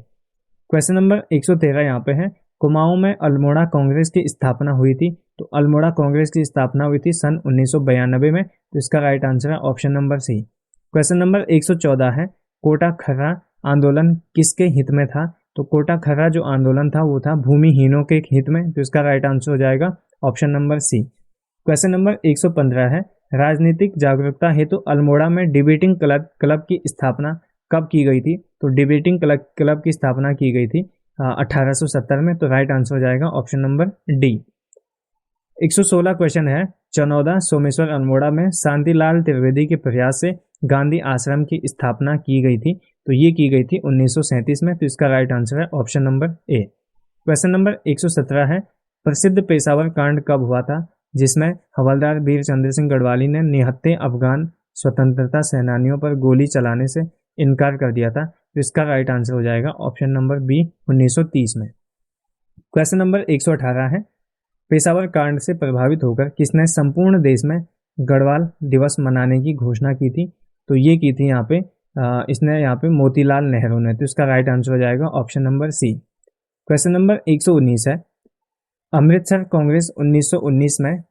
Question number 113 यहाँ पे है, कुमाऊं में अल्मोड़ा कांग्रेस की स्थापना हुई थी। तो अल्मोड़ा कांग्रेस की स्थापना हुई थी सन 1992 में, तो इसका राइट आंसर है option number C. Question number 114 है, कोटा खर्रा आंदोलन किसके हित में था? तो कोटा खर्रा जो आंदोलन था वो था भूमिहीनों के हित में, तो इसका राइट आंसर हो जाएगा option number C. Question number 115 है, राजनीतिक जागरूकता हेतु अल्मोड़ा में डिबेटिंग क्लब की स्थापना कब की गई थी? तो डिबेटिंग क्लब की स्थापना की गई थी 1870 में, तो राइट आंसर हो जाएगा ऑप्शन नंबर डी। 116 क्वेश्चन है, चनौदा सोमेश्वर अल्मोड़ा में शांतिलाल त्रिवेदी के प्रयास से गांधी आश्रम की स्थापना की गई थी। तो ये की गई थी 1937 में, तो इसका राइट आंसर है option number A. Question number 117 है, प्रसिद्ध पेशावर कांड कब हुआ था जिसमें हवलदार वीर चंद्र सिंह गढ़वाली ने निहत्थे अफगान स्वतंत्रता सेनानियों पर गोली चलाने से इनकार कर दिया था? तो इसका राइट आंसर हो जाएगा ऑप्शन नंबर बी 1930 में। क्वेश्चन नंबर 118 है, पेशावर कांड से प्रभावित होकर किसने संपूर्ण देश में गढ़वाल दिवस मनाने की घोषणा की थी? तो ये की थी यहाँ पे इसने यहाँ पे मोतीलाल नेहरू ने, तो इसका राइट आंसर हो जाएगा option number C. Question number 119 है, अमृतसर कांग्रेस 1919 में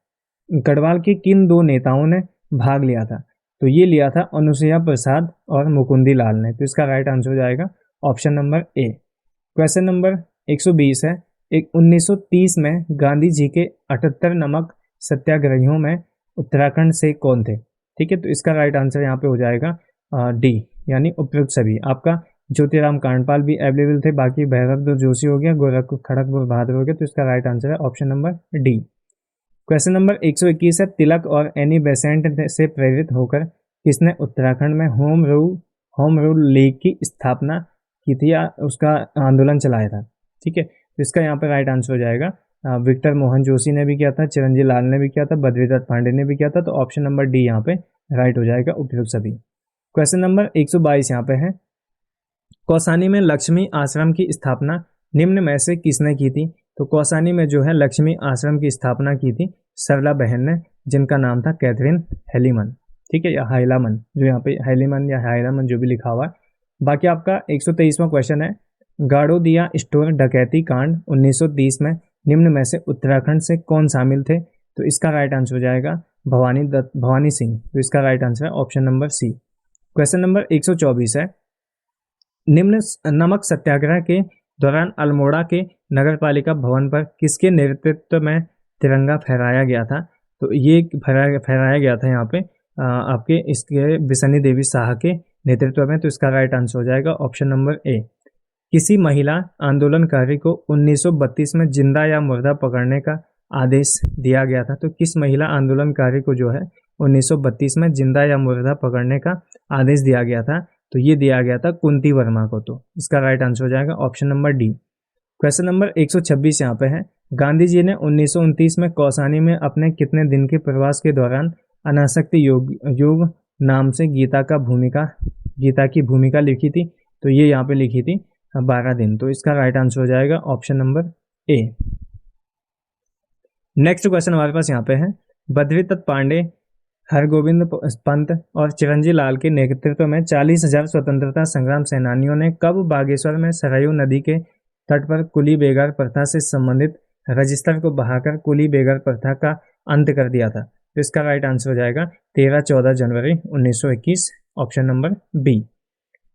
गढ़वाल के किन दो नेताओं ने भाग लिया था? तो ये लिया था अनुसुईया प्रसाद और मुकुंदी लाल ने, तो इसका राइट आंसर हो जाएगा option number A. Question number 120 है, 1930 में गांधी जी के 78 नमक सत्याग्रहियों में उत्तराखंड से कौन थे? ठीक है, तो इसका राइट आंसर यहाँ पे हो जाएगा डी, यानी उपयुक्त सभी। आपका ज्योतिराम कांडपाल भी अवेलेबल थे, बाकी भैरव जोशी हो गया, गोरखपुर खड़गपुर बहादुर हो गया, तो इसका राइट आंसर है option number D. Question number 121 है, तिलक और एनी बेसेंट से प्रेरित होकर किसने उत्तराखंड में होम रूल लीग की स्थापना की थी या उसका आंदोलन चलाया था? ठीक है, तो इसका यहाँ पे राइट आंसर हो जाएगा विक्टर मोहन जोशी ने भी किया था, चिरंजीव लाल ने भी किया था, बद्रीदत्त पांडे ने भी किया था, तो ऑप्शन नंबर डी यहाँ पे राइट हो जाएगा उपयुक्त सभी। क्वेश्चन नंबर 122 यहाँ पे है, कौसानी में लक्ष्मी आश्रम की स्थापना निम्न में से किसने की थी? तो कौसानी में जो है लक्ष्मी आश्रम की स्थापना की थी सरला बहन ने, जिनका नाम था कैथरीन हेलीमन, ठीक है, या हाइलामन, जो यहाँ पे हेलीमन या हाइलामन जो भी लिखा हुआ है। बाकी आपका 123वां क्वेश्चन है, गाड़ोदिया स्टोर डकैती कांड 1930 में निम्न में से उत्तराखंड से कौन शामिल थे? तो इसका राइट आंसर हो जाएगा भवानी सिंह, तो इसका राइट आंसर है option number C. Question number 124 है, निम्न नमक सत्याग्रह के दौरान अल्मोड़ा के नगरपालिका भवन पर किसके नेतृत्व में तिरंगा फहराया गया था? तो ये फहराया गया था यहाँ पे आपके इसके बिसनी देवी शाह के नेतृत्व में, तो इसका राइट आंसर हो जाएगा ऑप्शन नंबर ए। किसी महिला आंदोलनकारी को 1932 में जिंदा या मुर्दा पकड़ने का आदेश दिया गया था? तो किस महिला आंदोलनकारी को जो है 1932 में जिंदा या मुर्दा पकड़ने का आदेश दिया गया था? तो ये दिया गया था कुंती वर्मा को, तो इसका राइट आंसर हो जाएगा option number D. Question number 126 यहाँ पे है, गांधी जी ने 1929 में कौसानी में अपने कितने दिन के प्रवास के दौरान अनासक्ति योग नाम से गीता की भूमिका लिखी थी? तो ये यहाँ पे लिखी थी 12 दिन, तो इसका राइट आंसर हो जाएगा option number A. Next question हमारे पास यहाँ पे है, बद्रीदत्त पांडे, हरगोविंद पंत और चिरंजीव लाल के नेतृत्व में 40,000 स्वतंत्रता संग्राम सेनानियों ने कब बागेश्वर में सरयू नदी के तट पर कुली बेगार प्रथा से संबंधित रजिस्टर को बहाकर कुली बेगार प्रथा का अंत कर दिया था? तो इसका राइट आंसर हो जाएगा 13-14 जनवरी 1921, option number B.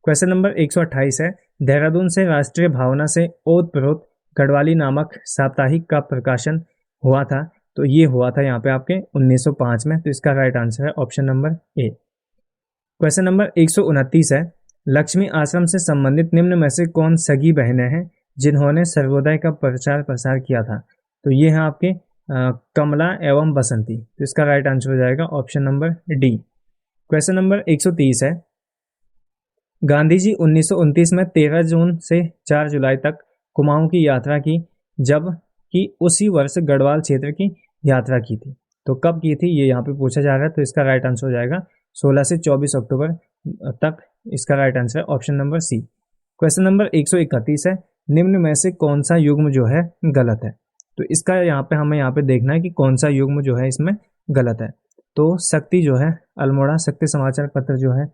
Question number 128 है, देहरादून से राष्ट्रीय भावना से ओतप्रोत गढ़वाली नामक साप्ताहिक का प्रकाशन हुआ था? तो ये हुआ था यहाँ पे आपके 1905 में, तो इसका राइट आंसर है option number A. Question number 129 है, लक्ष्मी आश्रम से संबंधित निम्न में से कौन सगी बहनें हैं जिन्होंने सर्वोदय का प्रचार प्रसार किया था? तो ये है आपके कमला एवं बसंती। तो इसका राइट आंसर हो जाएगा option number D. Question number 130 है, गांधी जी 1929 में 13 जून से 4 जुलाई तक कुमाऊं की यात्रा की, जब कि उसी वर्ष गढ़वाल क्षेत्र की यात्रा की थी। तो कब की थी ये यहाँ पे पूछा जा रहा है। तो इसका राइट आंसर हो जाएगा 16 से 24 अक्टूबर तक। इसका राइट आंसर है option number C. Question number 131 है, निम्न में से कौन सा युग्म जो है गलत है? तो इसका हमें यहाँ पे देखना है कि कौन सा युग्म जो है इसमें गलत है। तो शक्ति जो है अल्मोड़ा, शक्ति समाचार पत्र जो है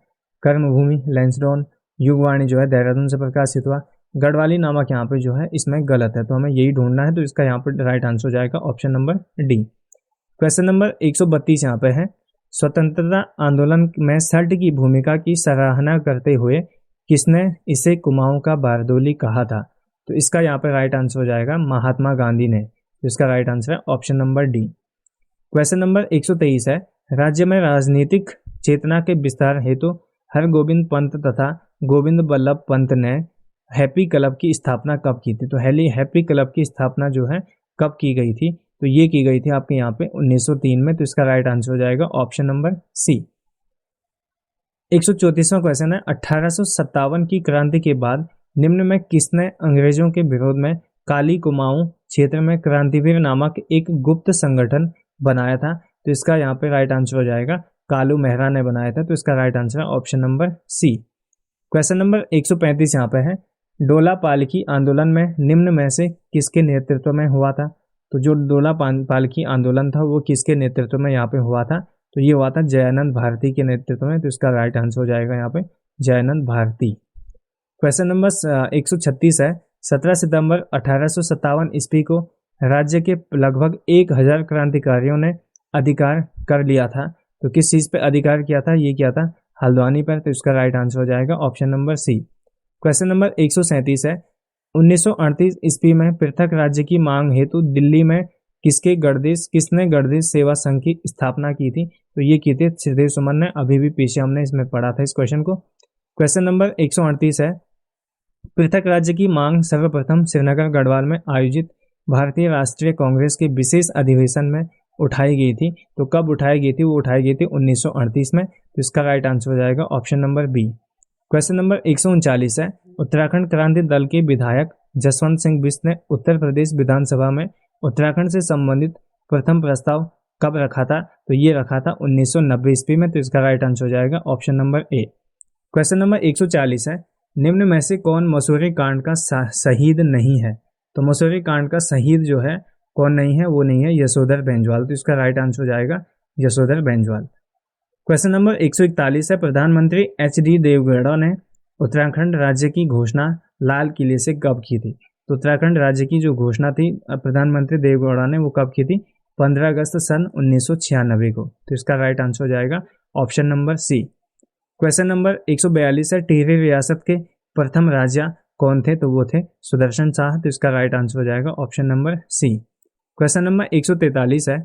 कर्मभूमि लैंसडॉन, युगवाणी जो है देहरादून से प्रकाशित हुआ, गढ़वाली नामक यहाँ पे जो है इसमें गलत है। तो हमें यही ढूंढना है। तो इसका यहाँ पे राइट आंसर हो जाएगा option number D. Question number 132 यहाँ पे है, स्वतंत्रता आंदोलन में सल्ट की भूमिका की सराहना करते हुए किसने इसे कुमाऊं का बारदोली कहा था? तो इसका यहाँ पे राइट आंसर हो जाएगा महात्मा गांधी ने। तो इसका राइट आंसर है option number D. Question number 123 है, राज्य में राजनीतिक चेतना के विस्तार हेतु हरगोविंद पंत तथा गोविंद बल्लभ पंत ने हैप्पी क्लब की स्थापना कब की थी? तो हैप्पी क्लब की स्थापना जो है कब की गई थी? तो ये की गई थी आपके यहाँ पे 1903 में। तो इसका राइट आंसर हो जाएगा ऑप्शन नंबर सी। 134वां क्वेश्चन है, 1857 की क्रांति के बाद निम्न में किसने अंग्रेजों के विरोध में काली कुमाऊं क्षेत्र में क्रांतिवीर नामक एक गुप्त संगठन बनाया था? तो इसका यहाँ पे राइट आंसर हो जाएगा कालू मेहरा ने बनाया था। तो इसका राइट आंसर है option number C. Question number 135 यहाँ पे है, डोला पालकी आंदोलन में निम्न में से किसके नेतृत्व में हुआ था? तो जो डोला पालकी आंदोलन था वो किसके नेतृत्व में यहाँ पे हुआ था? तो ये हुआ था जयानंद भारती के नेतृत्व में। तो इसका राइट आंसर हो जाएगा यहाँ पे जयानंद भारती। क्वेश्चन नंबर 136 है, 17 सितंबर 1857 ईस्वी को राज्य के लगभग 1000 क्रांतिकारियों ने अधिकार कर लिया था। तो किस चीज पे अधिकार किया था? ये किया था हल्द्वानी पर। तो इसका राइट आंसर हो जाएगा option number C. Question number 137 है, 1938 ईस्वी में पृथक राज्य की मांग हेतु दिल्ली में किसने गर्दिश सेवा संघ की स्थापना की थी? तो ये की थी श्रीदेव सुमन ने। अभी भी पीछे हमने इसमें पढ़ा था इस क्वेश्चन को। क्वेश्चन नंबर 138 है, पृथक राज्य की मांग सर्वप्रथम श्रीनगर गढ़वाल में आयोजित भारतीय राष्ट्रीय कांग्रेस के विशेष अधिवेशन में उठाई गई थी। तो कब उठाई गई थी? वो उठाई गई थी 1938 में। तो इसका राइट आंसर हो जाएगा option number B. Question number 139 है, उत्तराखंड क्रांति दल के विधायक जसवंत सिंह बिष्ट ने उत्तर प्रदेश विधानसभा में उत्तराखंड से संबंधित प्रथम प्रस्ताव कब रखा था? तो ये रखा था 1990 ईस्वी में। तो इसका राइट आंसर हो जाएगा option number A. Question number 140 है, निम्न में से कौन मसूरी कांड का शहीद नहीं है? तो मसूरी कांड का शहीद जो है कौन नहीं है? वो नहीं है यशोधर बेंजवाल। तो इसका राइट आंसर हो जाएगा यशोधर बेंजवाल। क्वेश्चन नंबर 141 है, प्रधानमंत्री एच.डी. देवगौड़ा ने उत्तराखंड राज्य की घोषणा लाल किले से कब की थी? तो उत्तराखंड राज्य की जो घोषणा थी प्रधानमंत्री देवगौड़ा ने वो कब की थी? 15 अगस्त सन 1996 को। तो इसका राइट आंसर हो जाएगा option number C. Question number 142 है, टिहरी रियासत के प्रथम राजा कौन थे? तो वो थे सुदर्शन शाह। तो इसका राइट आंसर हो जाएगा option number C. Question number 143 है,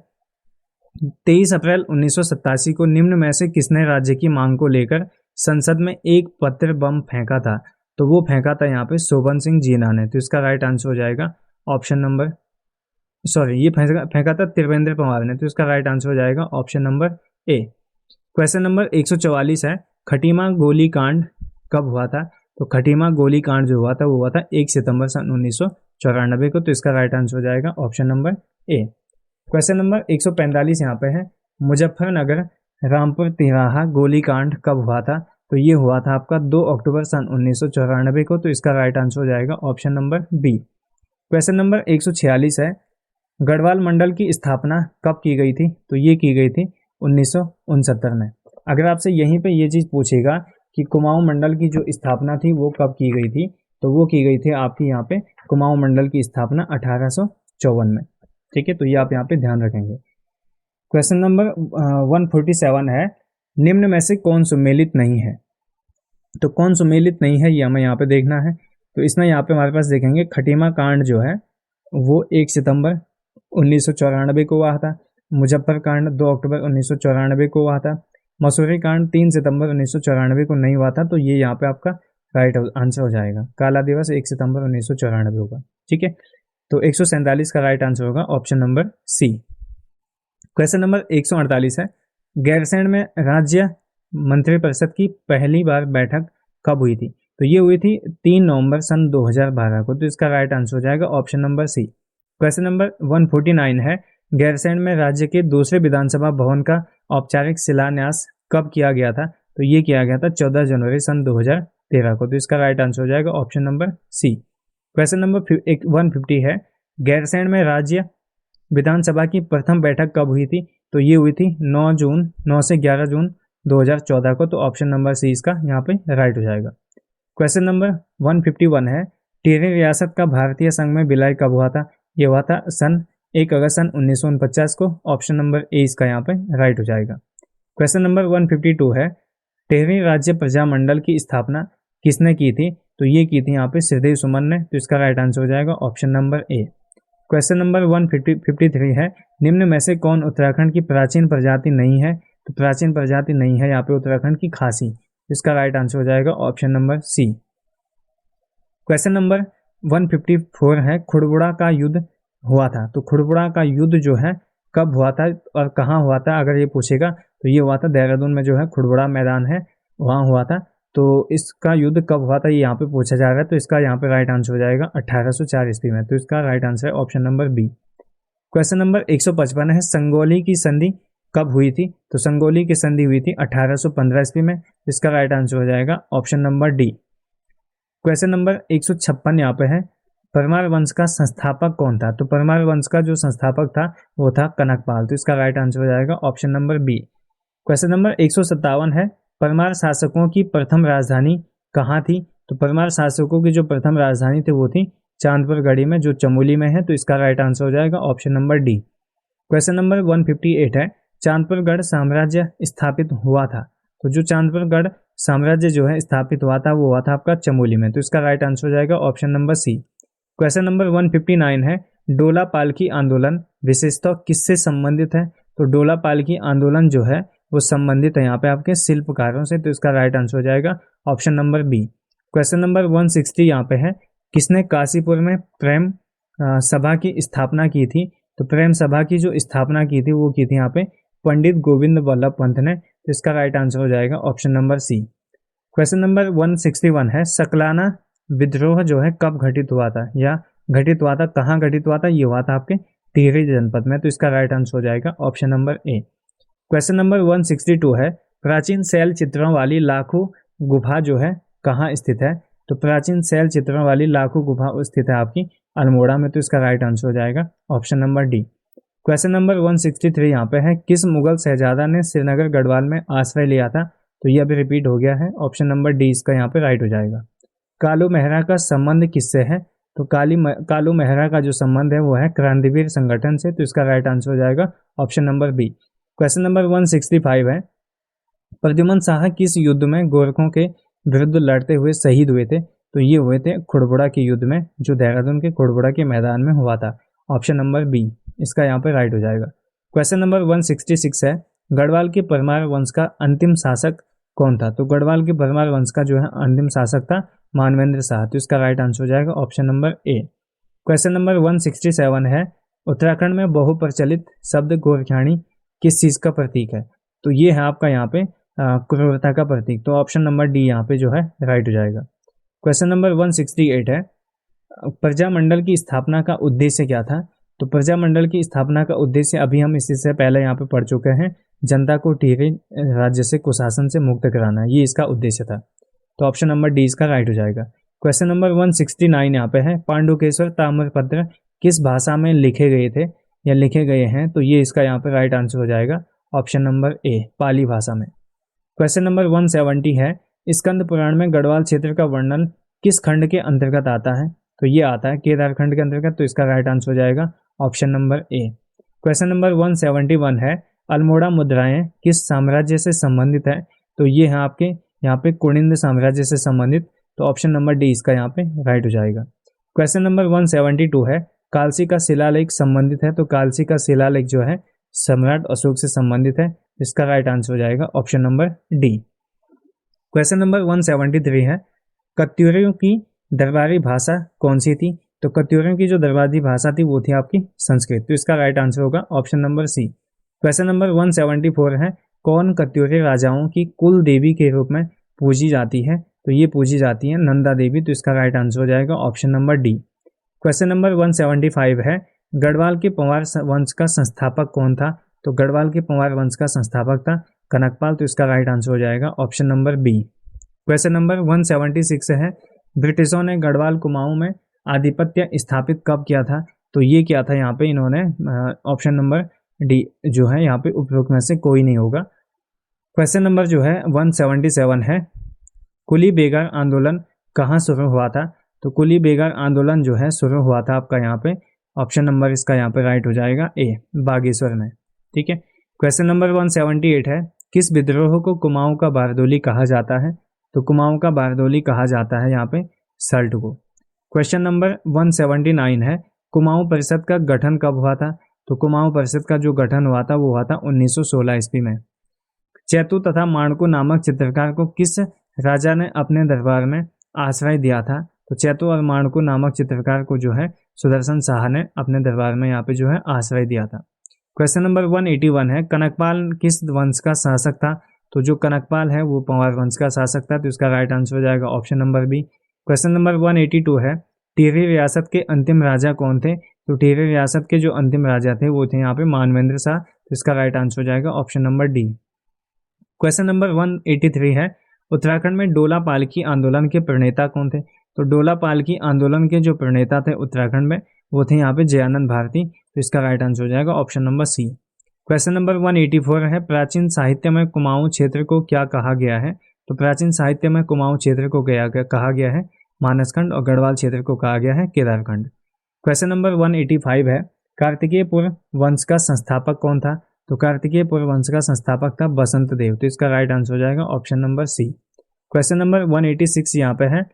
23 अप्रैल 1987 को निम्न में से किसने राज्य की मांग को लेकर संसद में एक पत्र बम फेंका था? तो वो फेंका था यहाँ पे शोभन सिंह जीना ने। तो इसका राइट आंसर हो जाएगा ऑप्शन नंबर ये फेंका था त्रिवेंद्र पंवार ने। तो इसका राइट आंसर हो जाएगा option number A. Question number 144 है, खटीमा गोलीकांड कब हुआ था? तो खटीमा गोलीकांड जो हुआ था वो हुआ था 1 सितंबर सन 1994 को। तो इसका राइट आंसर हो जाएगा option number A. Question number 145 यहाँ पे है, मुजफ्फरनगर रामपुर तिराहा गोलीकांड कब हुआ था? तो ये हुआ था आपका 2 अक्टूबर सन 1994 को। तो इसका राइट आंसर हो जाएगा option number B. Question number 146 है, गढ़वाल मंडल की स्थापना कब की गई थी? तो ये की गई थी 1969 में। अगर आपसे यहीं पे ये चीज़ पूछेगा कि कुमाऊं मंडल की जो स्थापना थी वो कब की गई थी, तो वो की गई थी आपकी यहाँ पे कुमाऊं मंडल की स्थापना 1854 में। ठीक है, तो ये आप यहाँ पे ध्यान रखेंगे। क्वेश्चन नंबर 147 है, निम्न में से कौन सुमेलित नहीं है? तो कौन सुमेलित नहीं है ये हमें यहाँ पे देखना है। तो इसमें यहाँ पे हमारे पास देखेंगे खटीमा कांड जो है वो 1 सितंबर 1994 को हुआ था। मुजफ्फर कांड 2 अक्टूबर 1994 को हुआ था। मसूरी कांड 3 सितंबर 1994 को नहीं हुआ था। तो ये यहाँ पे आपका राइट आंसर हो जाएगा। काला दिवस 1 सितंबर 1994 होगा। ठीक है, तो 147 का राइट आंसर होगा option number C. Question number 148 है, गैरसैंण में राज्य मंत्रिपरिषद की पहली बार बैठक कब हुई थी? तो ये हुई थी 3 नवंबर सन 2012 को। तो इसका राइट आंसर हो जाएगा option number C. Question number 149 है, गैरसैंण में राज्य के दूसरे विधानसभा भवन का औपचारिक शिलान्यास कब किया गया था? तो ये किया गया था 14 जनवरी सन 2013 को। तो इसका राइट आंसर हो जाएगा option number C. Question number 150 है, गैरसैंण में राज्य विधानसभा की प्रथम बैठक कब हुई थी? तो ये हुई थी 9 से 11 जून 2014 को। तो ऑप्शन नंबर सी इसका यहाँ पे राइट हो जाएगा। क्वेश्चन नंबर 151 है, टिहरी रियासत का भारतीय संघ में विलय कब हुआ था? ये हुआ था 1 अगस्त सन 1949 को। ऑप्शन नंबर ए इसका यहाँ पे राइट हो जाएगा। क्वेश्चन नंबर 152 है, टिहरी राज्य प्रजामंडल की स्थापना किसने की थी? तो ये की थी यहाँ पे श्रीदेव सुमन ने। तो इसका राइट आंसर हो जाएगा option number A. Question number 153 है, निम्न में से कौन उत्तराखंड की प्राचीन प्रजाति नहीं है? तो प्राचीन प्रजाति नहीं है यहाँ पे उत्तराखंड की खासी। इसका राइट आंसर हो जाएगा option number C. Question number 154 है, खुड़बुड़ा का युद्ध हुआ था। तो खुड़बुड़ा का युद्ध जो है कब हुआ था और कहाँ हुआ था अगर ये पूछेगा तो ये हुआ था देहरादून में जो है खुड़बुड़ा मैदान है वहाँ हुआ था। तो इसका युद्ध कब हुआ था ये यहाँ पे पूछा जा रहा है। तो इसका यहाँ पे राइट आंसर हो जाएगा 1804 ईस्वी में। तो इसका राइट आंसर है option number B. Question number 155 है, संगोली की संधि कब हुई थी? तो संगोली की संधि हुई थी 1815 ईस्वी में। इसका राइट आंसर हो जाएगा option number D. Question number 156 यहाँ पे है, परमार वंश का संस्थापक कौन था? तो परमार वंश का जो संस्थापक था वो था कनकपाल। तो इसका राइट आंसर हो जाएगा option number B. Question number 157 है, परमार शासकों की प्रथम राजधानी कहाँ थी? तो परमार शासकों की जो प्रथम राजधानी थी वो थी चांदपुर गढ़ी में जो चमोली में है। तो इसका राइट आंसर हो जाएगा option number D. Question number 158 है, चांदपुरगढ़ साम्राज्य स्थापित हुआ था। तो जो चांदपुरगढ़ साम्राज्य जो है स्थापित हुआ था वो हुआ था आपका चमोली में। तो इसका राइट आंसर हो जाएगा option number C. Question number 159 है, डोला पालकी आंदोलन विशेषतः किससे संबंधित है? तो डोला पालकी आंदोलन जो है वो संबंधित है यहाँ पे आपके शिल्पकारों से। तो इसका राइट आंसर हो जाएगा option number B. Question number 160 यहाँ पे है, किसने काशीपुर में प्रेम सभा की स्थापना की थी? तो प्रेम सभा की जो स्थापना की थी वो की थी यहाँ पे पंडित गोविंद वल्लभ पंत ने। तो इसका राइट आंसर हो जाएगा option number C. Question number 161 है, सकलाना विद्रोह जो है कब घटित हुआ था या घटित हुआ था, कहाँ घटित हुआ था? ये हुआ था आपके टिहरी जनपद में। तो इसका राइट आंसर हो जाएगा option number A. Question number 162 है, प्राचीन शैल चित्रों वाली लाखों गुफा जो है कहाँ स्थित है? तो प्राचीन शैल चित्रों वाली लाखों गुफा स्थित है आपकी अल्मोड़ा में। तो इसका राइट आंसर हो जाएगा option number D. Question number 163 यहाँ पे है, किस मुगल शहजादा ने श्रीनगर गढ़वाल में आश्रय लिया था? तो ये अभी रिपीट हो गया है। ऑप्शन नंबर डी इसका यहाँ पे राइट हो जाएगा। कालू मेहरा का संबंध किससे है? तो कालू मेहरा का जो संबंध है वो है क्रांतिवीर संगठन से। तो इसका राइट आंसर हो जाएगा option number B. Question number 165 है, प्रद्युमन शाह किस युद्ध में गोरखों के विरुद्ध लड़ते हुए शहीद हुए थे? तो ये हुए थे खुड़बुड़ा के युद्ध में जो देहरादून के खुड़बुड़ा के मैदान में हुआ था। ऑप्शन नंबर बी इसका यहाँ पे राइट हो जाएगा। क्वेश्चन नंबर 166 है, गढ़वाल के परमार वंश का अंतिम शासक कौन था? तो गढ़वाल के परमार वंश का जो है अंतिम शासक था मानवेंद्र शाह। तो इसका राइट आंसर हो जाएगा option number A. Question number 167 है, उत्तराखंड में बहुप्रचलित शब्द गोरखियानी किस चीज का प्रतीक है? तो ये है आपका यहाँ पे क्रूरता का प्रतीक। तो ऑप्शन नंबर डी यहाँ पे जो है राइट हो जाएगा। क्वेश्चन नंबर 168 है, प्रजामंडल की स्थापना का उद्देश्य क्या था? तो प्रजामंडल की स्थापना का उद्देश्य अभी हम इससे पहले यहाँ पे पढ़ चुके हैं, जनता को टिहरी राज्य से कुशासन से मुक्त कराना, ये इसका उद्देश्य था। तो ऑप्शन नंबर डी इसका राइट हो जाएगा। क्वेश्चन नंबर 169 यहाँ पे है, पांडुकेश्वर ताम्रपत्र किस भाषा में लिखे गए थे या लिखे गए हैं? तो ये इसका यहाँ पे राइट आंसर हो जाएगा ऑप्शन नंबर ए, पाली भाषा में। क्वेश्चन नंबर 170 है, स्कंद पुराण में गढ़वाल क्षेत्र का वर्णन किस खंड के अंतर्गत आता है? तो ये आता है केदार खंड के अंतर्गत। तो इसका राइट आंसर हो जाएगा option number A. Question number 171 है, अल्मोड़ा मुद्राएं किस साम्राज्य से संबंधित है? तो ये है आपके यहाँ पे कुनिंद साम्राज्य से संबंधित। तो ऑप्शन नंबर डी इसका यहाँ पे राइट हो जाएगा। क्वेश्चन नंबर 172 है, कालसी का शिलालेख संबंधित है? तो कालसी का शिलालेख जो है सम्राट अशोक से संबंधित है। इसका राइट आंसर हो जाएगा option number D. Question number 173 है, कत्यूरियों की दरबारी भाषा कौन सी थी? तो कत्यूरियों की जो दरबारी भाषा थी वो थी आपकी संस्कृत। तो इसका राइट आंसर होगा option number C. Question number 174 है, कौन कत्यूरी राजाओं की कुल देवी के रूप में पूजी जाती है? तो ये पूजी जाती है नंदा देवी। तो इसका राइट आंसर हो जाएगा option number D. Question number 175 है, गढ़वाल के पंवार वंश का संस्थापक कौन था? तो गढ़वाल के पंवार वंश का संस्थापक था कनकपाल। तो इसका राइट आंसर हो जाएगा option number B. Question number 176 है, ब्रिटिशों ने गढ़वाल कुमाऊं में आधिपत्य स्थापित कब किया था? तो ये किया था यहाँ पे इन्होंने, ऑप्शन नंबर डी जो है यहाँ पे उपरोक्त में से कोई नहीं होगा। क्वेश्चन नंबर जो है 177 है, कुली बेगार आंदोलन कहाँ शुरू हुआ था? तो कुली बेगार आंदोलन जो है शुरू हुआ था आपका यहाँ पे, ऑप्शन नंबर इसका यहाँ पे राइट हो जाएगा ए, बागेश्वर में। ठीक है। क्वेश्चन नंबर 178 है, किस विद्रोह को कुमाऊं का बारदोली कहा जाता है? तो कुमाऊं का बारदोली कहा जाता है यहाँ पे सल्ट को। क्वेश्चन नंबर 179 है, कुमाऊं परिषद का गठन कब हुआ था? तो कुमाऊं परिषद का जो गठन हुआ था वो हुआ था 1916 ईस्वी में। चैतु तथा माणकू नामक चित्रकार को किस राजा ने अपने दरबार में आश्रय दिया था? तो चैतु और माणकू नामक चित्रकार को जो है सुदर्शन शाह ने अपने दरबार में यहाँ पे जो है आश्रय दिया था। क्वेश्चन नंबर 181 है, कनकपाल किस वंश का शासक था? तो जो कनकपाल है वो पंवार वंश का शासक था। तो इसका राइट आंसर हो जाएगा option number B. Question number 182 है, टिहरी रियासत के अंतिम राजा कौन थे? तो टिहरी रियासत के जो अंतिम राजा थे वो थे यहाँ पे मानवेंद्र शाह। तो इसका राइट आंसर हो जाएगा option number D. Question number 183 है, उत्तराखंड में डोला पालकी आंदोलन के प्रणेता कौन थे? तो डोला पालकी आंदोलन के जो प्रणेता थे उत्तराखंड में वो थे यहाँ पे जयानंद भारती। तो इसका राइट आंसर हो जाएगा option number C. Question number 184 है, प्राचीन साहित्य में कुमाऊं क्षेत्र को क्या कहा गया है? तो प्राचीन साहित्य में कुमाऊं क्षेत्र को कहा गया है मानसखंड, और गढ़वाल क्षेत्र को कहा गया है केदारखंड। क्वेश्चन नंबर 185 है, कार्तिकेयपुर वंश का संस्थापक कौन था? तो कार्तिकेयपुर वंश का संस्थापक था बसंत देव। तो इसका राइट आंसर हो जाएगा option number C. Question number 186 यहाँ पे है,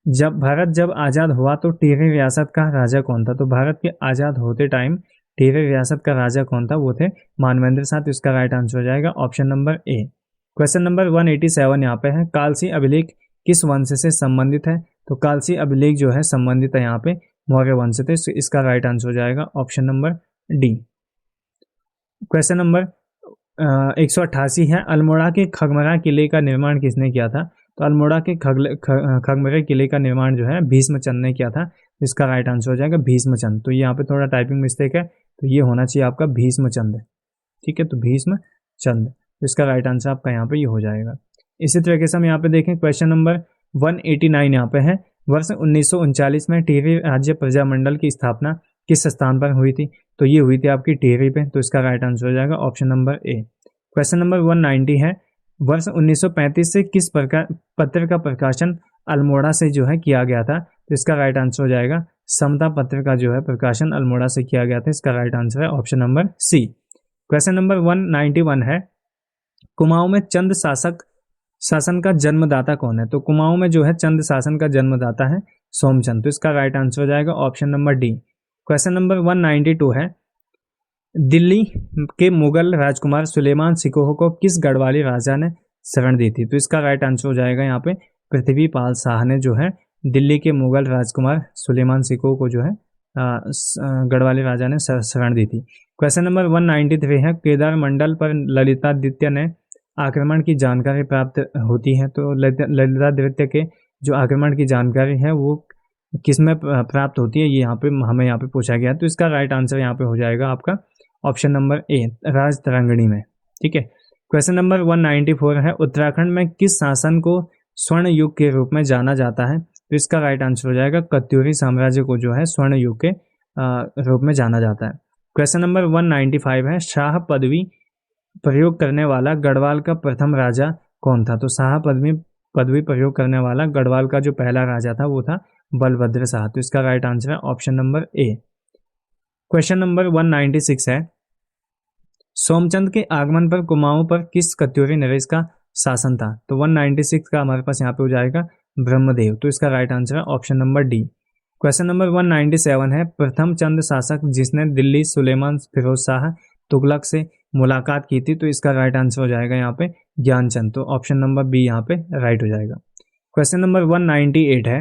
जब आज़ाद हुआ तो टिहरी रियासत का राजा कौन था? तो भारत के आज़ाद होते टाइम टिहरी रियासत का राजा कौन था? वो थे मानवेंद्र शाह। तो इसका राइट आंसर हो जाएगा option number A. Question number 187 यहाँ पे है, कालसी अभिलेख किस वंश से संबंधित है? तो कालसी अभिलेख जो है संबंधित है यहाँ पे मौर्य वंश से। इसका राइट आंसर हो जाएगा option number D. Question number 188 है, अल्मोड़ा के खगमरा किले का निर्माण किसने किया था? तो अल्मोड़ा के खगमरा किले का निर्माण जो है भीष्मचंद ने किया था। इसका राइट आंसर हो जाएगा भीष्मचंद। तो यहाँ पे थोड़ा टाइपिंग मिस्टेक है, तो ये होना चाहिए आपका भीष्मचंद। ठीक है, तो भीष्मचंद। तो इसका राइट आंसर आपका यहाँ पे ये हो जाएगा। इसी तरीके से हम यहाँ पे देखें, क्वेश्चन नंबर 189 यहाँ पे है, वर्ष 1939 में टिहरी राज्य प्रजामंडल की स्थापना किस स्थान पर हुई थी? तो ये हुई थी आपकी टिहरी पे। तो इसका राइट आंसर हो जाएगा option number A. Question number 190 है, वर्ष 1935 से किस प्रकार पत्र का प्रकाशन अल्मोड़ा से जो है किया गया था? तो इसका राइट आंसर हो जाएगा समता पत्र का जो है प्रकाशन अल्मोड़ा से किया गया था। इसका राइट आंसर है option number C. Question number 191 है, कुमाऊं में चंद शासन का जन्मदाता कौन है? तो कुमाऊं में जो है चंद शासन का जन्मदाता है सोमचंद। तो इसका राइट आंसर हो जाएगा option number D. Question number 192 है, दिल्ली के मुगल राजकुमार सुलेमान सिकोह को किस गढ़वाली राजा ने शरण दी थी? तो इसका राइट आंसर हो जाएगा यहाँ पे पृथ्वीपाल शाह ने जो है दिल्ली के मुगल राजकुमार सुलेमान सिकोह को जो है गढ़वाली राजा ने शरण दी थी। क्वेश्चन नंबर 193 है, केदार मंडल पर ललितादित्य ने आक्रमण की जानकारी प्राप्त होती है। तो ललितादित्य के जो आक्रमण की जानकारी है वो किस में प्राप्त होती है, ये यहाँ पे हमें यहाँ पे पूछा गया है। तो इसका राइट आंसर यहाँ पे हो जाएगा आपका ऑप्शन नंबर ए, राजतरंगिणी में। ठीक है। क्वेश्चन नंबर 194 है, उत्तराखंड में किस शासन को स्वर्ण युग के रूप में जाना जाता है? तो इसका राइट आंसर हो जाएगा कत्यूरी साम्राज्य को जो है स्वर्ण युग के रूप में जाना जाता है। क्वेश्चन नंबर 195 है, शाह पदवी प्रयोग करने वाला गढ़वाल का प्रथम राजा कौन था? तो शाह पदवी प्रयोग करने वाला गढ़वाल का जो पहला राजा था वो था बलभद्र शाह। तो इसका राइट आंसर है option number A. Question number 196 है, सोमचंद के आगमन पर कुमाऊं पर किस कत्यूरी नरेश का शासन था? तो 196 का हमारे पास यहाँ पे हो जाएगा ब्रह्मदेव। तो इसका राइट आंसर है option number D. Question number 197 है, प्रथम चंद शासक जिसने दिल्ली सुलेमान फिरोज शाह तुगलक से मुलाकात की थी। तो इसका राइट आंसर हो जाएगा यहाँ पे ज्ञानचंद। तो ऑप्शन नंबर बी यहाँ पे राइट हो जाएगा। क्वेश्चन नंबर 198 है,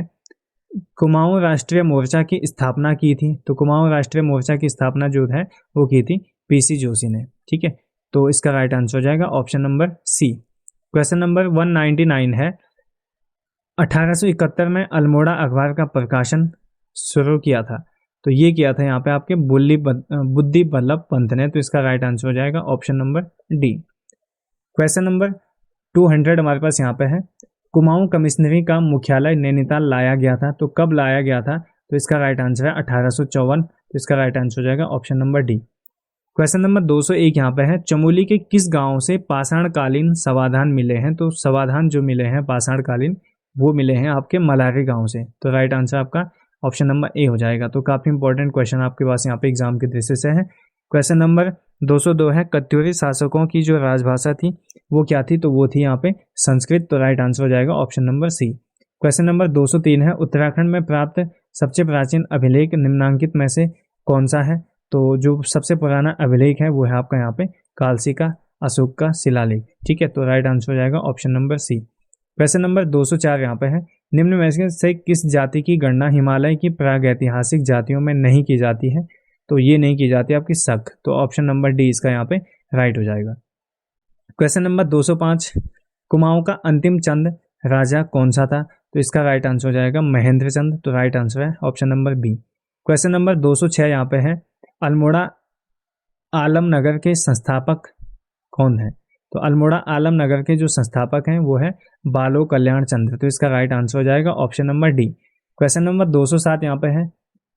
कुमाऊं राष्ट्रीय मोर्चा की स्थापना की थी। तो कुमाऊं राष्ट्रीय मोर्चा की स्थापना जो है वो की थी पीसी जोशी ने। ठीक है, तो इसका राइट आंसर हो जाएगा option number C. Question number 199 है, 1871 में अल्मोड़ा अखबार का प्रकाशन शुरू किया था। तो ये किया था यहाँ पे आपके बुद्धि बल्लभ पंत ने। तो इसका राइट आंसर हो जाएगा option number D. Question number 200 हमारे पास यहाँ पे है, कुमाऊं कमिश्नरी का मुख्यालय नैनीताल लाया गया था। तो कब लाया गया था? तो इसका राइट आंसर है 1854। तो इसका राइट आंसर हो जाएगा option number D. Question number 201 यहाँ पे है, चमोली के किस गांव से पाषाणकालीन समाधान मिले हैं? तो समाधान जो मिले हैं पाषाणकालीन वो मिले हैं आपके मलारी गांव से। तो राइट आंसर आपका ऑप्शन नंबर ए हो जाएगा। तो काफी इंपॉर्टेंट क्वेश्चन आपके पास यहाँ पे एग्जाम के दृष्टि से है। क्वेश्चन नंबर 202 है, कत्यूरी शासकों की जो राजभाषा थी वो क्या थी? तो वो थी यहाँ पे संस्कृत। तो राइट आंसर हो जाएगा option number C. Question number 203 है, उत्तराखंड में प्राप्त सबसे प्राचीन अभिलेख निम्नांकित में से कौन सा है? तो जो सबसे पुराना अभिलेख है वो है आपका यहाँ पे कालसी का अशोक का शिलालेख। ठीक है, तो राइट आंसर हो जाएगा option number C. Question number 204 यहाँ पे है, निम्न में से किस जाति की गणना हिमालय की प्रागैतिहासिक जातियों में नहीं की जाती है? तो ये नहीं की जाती आपकी शक। तो ऑप्शन नंबर डी इसका यहाँ पे राइट हो जाएगा। क्वेश्चन नंबर 205, कुमाऊं का अंतिम चंद राजा कौन सा था? तो इसका राइट आंसर हो जाएगा महेंद्र चंद। तो राइट आंसर है option number B. Question number 206 यहाँ पे है, अल्मोड़ा आलमनगर के संस्थापक कौन है? तो अल्मोड़ा आलमनगर के जो संस्थापक हैं वो है बालो कल्याण चंद्र। तो इसका राइट आंसर हो जाएगा option number D. Question number 207 यहाँ पे है,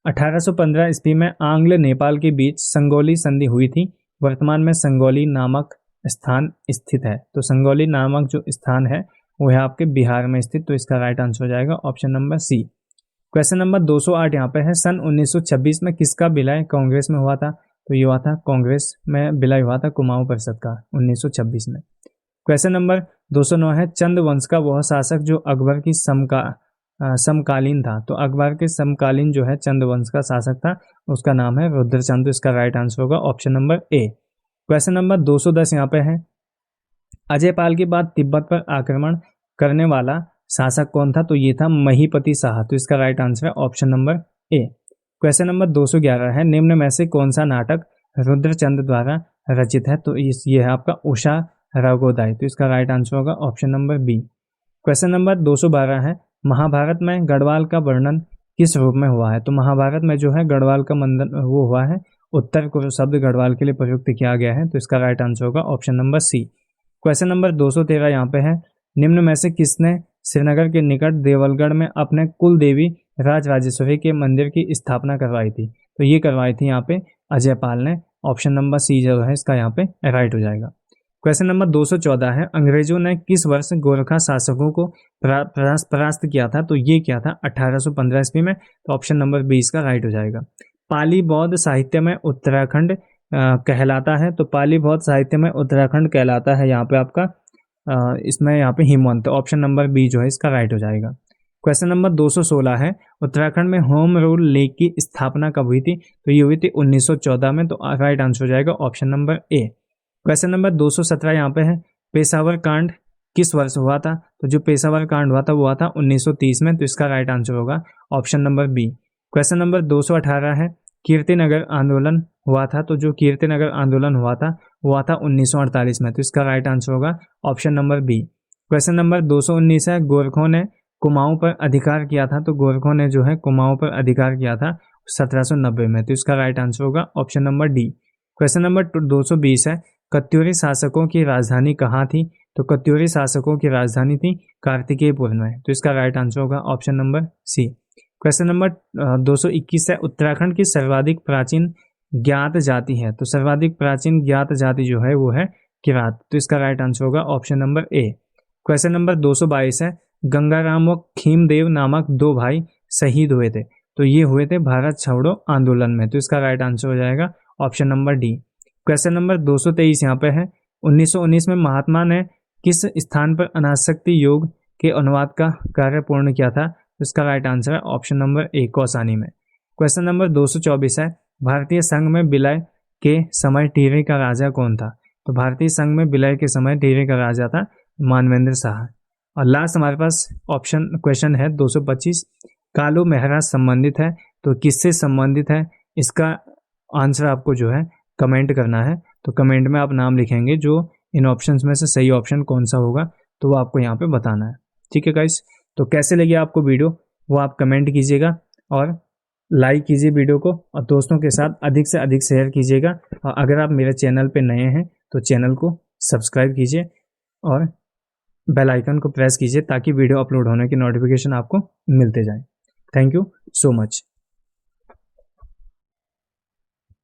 1815 ईस्वी में आंग्ल नेपाल के बीच संगोली संधि हुई थी। वर्तमान में संगोली नामक स्थान स्थित है। तो संगोली नामक जो स्थान है वो है आपके बिहार में स्थित। तो इसका राइट आंसर हो जाएगा option number C. Question number 208 यहाँ पे है, सन 1926 में किसका विलय कांग्रेस में हुआ था? तो ये हुआ था कांग्रेस में विलय हुआ था कुमाऊं परिषद का 1926 में। क्वेश्चन नंबर 209 है, चंद वंश का वह शासक जो अकबर की समकालीन था। तो अकबर के समकालीन जो है चंद वंश का शासक था उसका नाम है रुद्रचंद। तो इसका राइट आंसर होगा option number A. Question number 210 यहाँ पे है, अजय पाल के बाद तिब्बत पर आक्रमण करने वाला शासक कौन था? तो ये था महीपति शाह। तो इसका राइट आंसर है option number A. Question number 211 है, निम्न में से कौन सा नाटक रुद्रचंद द्वारा रचित है? तो ये है आपका उषा रागोदाई। तो इसका राइट आंसर होगा option number B. Question number 212 है, महाभारत में गढ़वाल का वर्णन किस रूप में हुआ है? तो महाभारत में जो है गढ़वाल का मंदन वो हुआ है, उत्तर कुरु शब्द गढ़वाल के लिए प्रयुक्त किया गया है। तो इसका राइट आंसर होगा option number C. Question number 213 यहाँ पे है, निम्न में से किसने श्रीनगर के निकट देवलगढ़ में अपने कुल देवी राजराजेश्वरी के मंदिर की स्थापना करवाई थी? तो ये करवाई थी यहाँ पे अजय पाल ने। ऑप्शन नंबर सी जो है इसका यहाँ पे राइट हो जाएगा। क्वेश्चन नंबर 214 है, अंग्रेजों ने किस वर्ष गोरखा शासकों को परास्त किया था? तो ये किया था 1815 ईस्वी में। तो ऑप्शन नंबर 20 का राइट हो जाएगा। पाली बौद्ध साहित्य में उत्तराखंड कहलाता है। तो पाली बौद्ध साहित्य में उत्तराखंड कहलाता है यहाँ पे आपका इसमें यहाँ पे हिमवंत। ऑप्शन नंबर बी जो है इसका राइट हो जाएगा। क्वेश्चन नंबर 216 है, उत्तराखंड में होम रूल लीग की स्थापना कब हुई थी? तो ये हुई थी 1914 में। तो राइट आंसर हो जाएगा option number A. Question number 217 यहाँ पे है, पेशावर कांड किस वर्ष हुआ था? तो जो पेशावर कांड हुआ था वो हुआ था 1930 में। तो इसका राइट आंसर होगा option number B. Question number 218 है, कीर्तिनगर आंदोलन हुआ था। तो जो कीर्तिनगर आंदोलन हुआ था वो हुआ था 1948 में। तो इसका राइट आंसर होगा option number B. Question number 219 है, गोरखों ने कुमाऊं पर अधिकार किया था। तो गोरखों ने जो है कुमाऊं पर अधिकार किया था 1790 में। तो इसका राइट आंसर होगा option number D. Question number 220 है, कत्यूरी शासकों की राजधानी कहाँ थी? तो कत्यूरी शासकों की राजधानी थी कार्तिकेयपुर में। तो इसका राइट आंसर होगा option number C. Question number 221 है, उत्तराखंड की सर्वाधिक प्राचीन ज्ञात जाति है। तो सर्वाधिक प्राचीन ज्ञात जाति जो है वो है किरात। तो इसका राइट आंसर होगा option number A. Question number 222 है, गंगाराम व खीमदेव नामक दो भाई शहीद हुए थे। तो ये हुए थे भारत छोड़ो आंदोलन में। तो इसका राइट आंसर हो जाएगा option number D. Question number 223 यहाँ पे है, 1919 में महात्मा ने किस स्थान पर अनासक्ति योग के अनुवाद का कार्य पूर्ण किया था? तो इसका राइट आंसर है ऑप्शन नंबर ए, कौसानी में। क्वेश्चन नंबर 224 है, भारतीय संघ में विलय के समय टिहरी का राजा कौन था? तो भारतीय संघ में विलय के समय टिहरी का राजा था मानवेंद्र शाह। और लास्ट हमारे पास ऑप्शन क्वेश्चन है 225, कालू मेहरा संबंधित है तो किससे संबंधित है, इसका आंसर आपको जो है कमेंट करना है। तो कमेंट में आप नाम लिखेंगे, जो इन ऑप्शंस में से सही ऑप्शन कौन सा होगा तो वो आपको यहाँ पे बताना है। ठीक है गाइस, तो कैसे लगी आपको वीडियो वो आप कमेंट कीजिएगा और लाइक कीजिए वीडियो को और दोस्तों के साथ अधिक से अधिक शेयर कीजिएगा। और अगर आप मेरे चैनल पे नए हैं तो चैनल को सब्सक्राइब कीजिए और बेल आइकन को प्रेस कीजिए ताकि वीडियो अपलोड होने की नोटिफिकेशन आपको मिलते जाए। Thank you so much.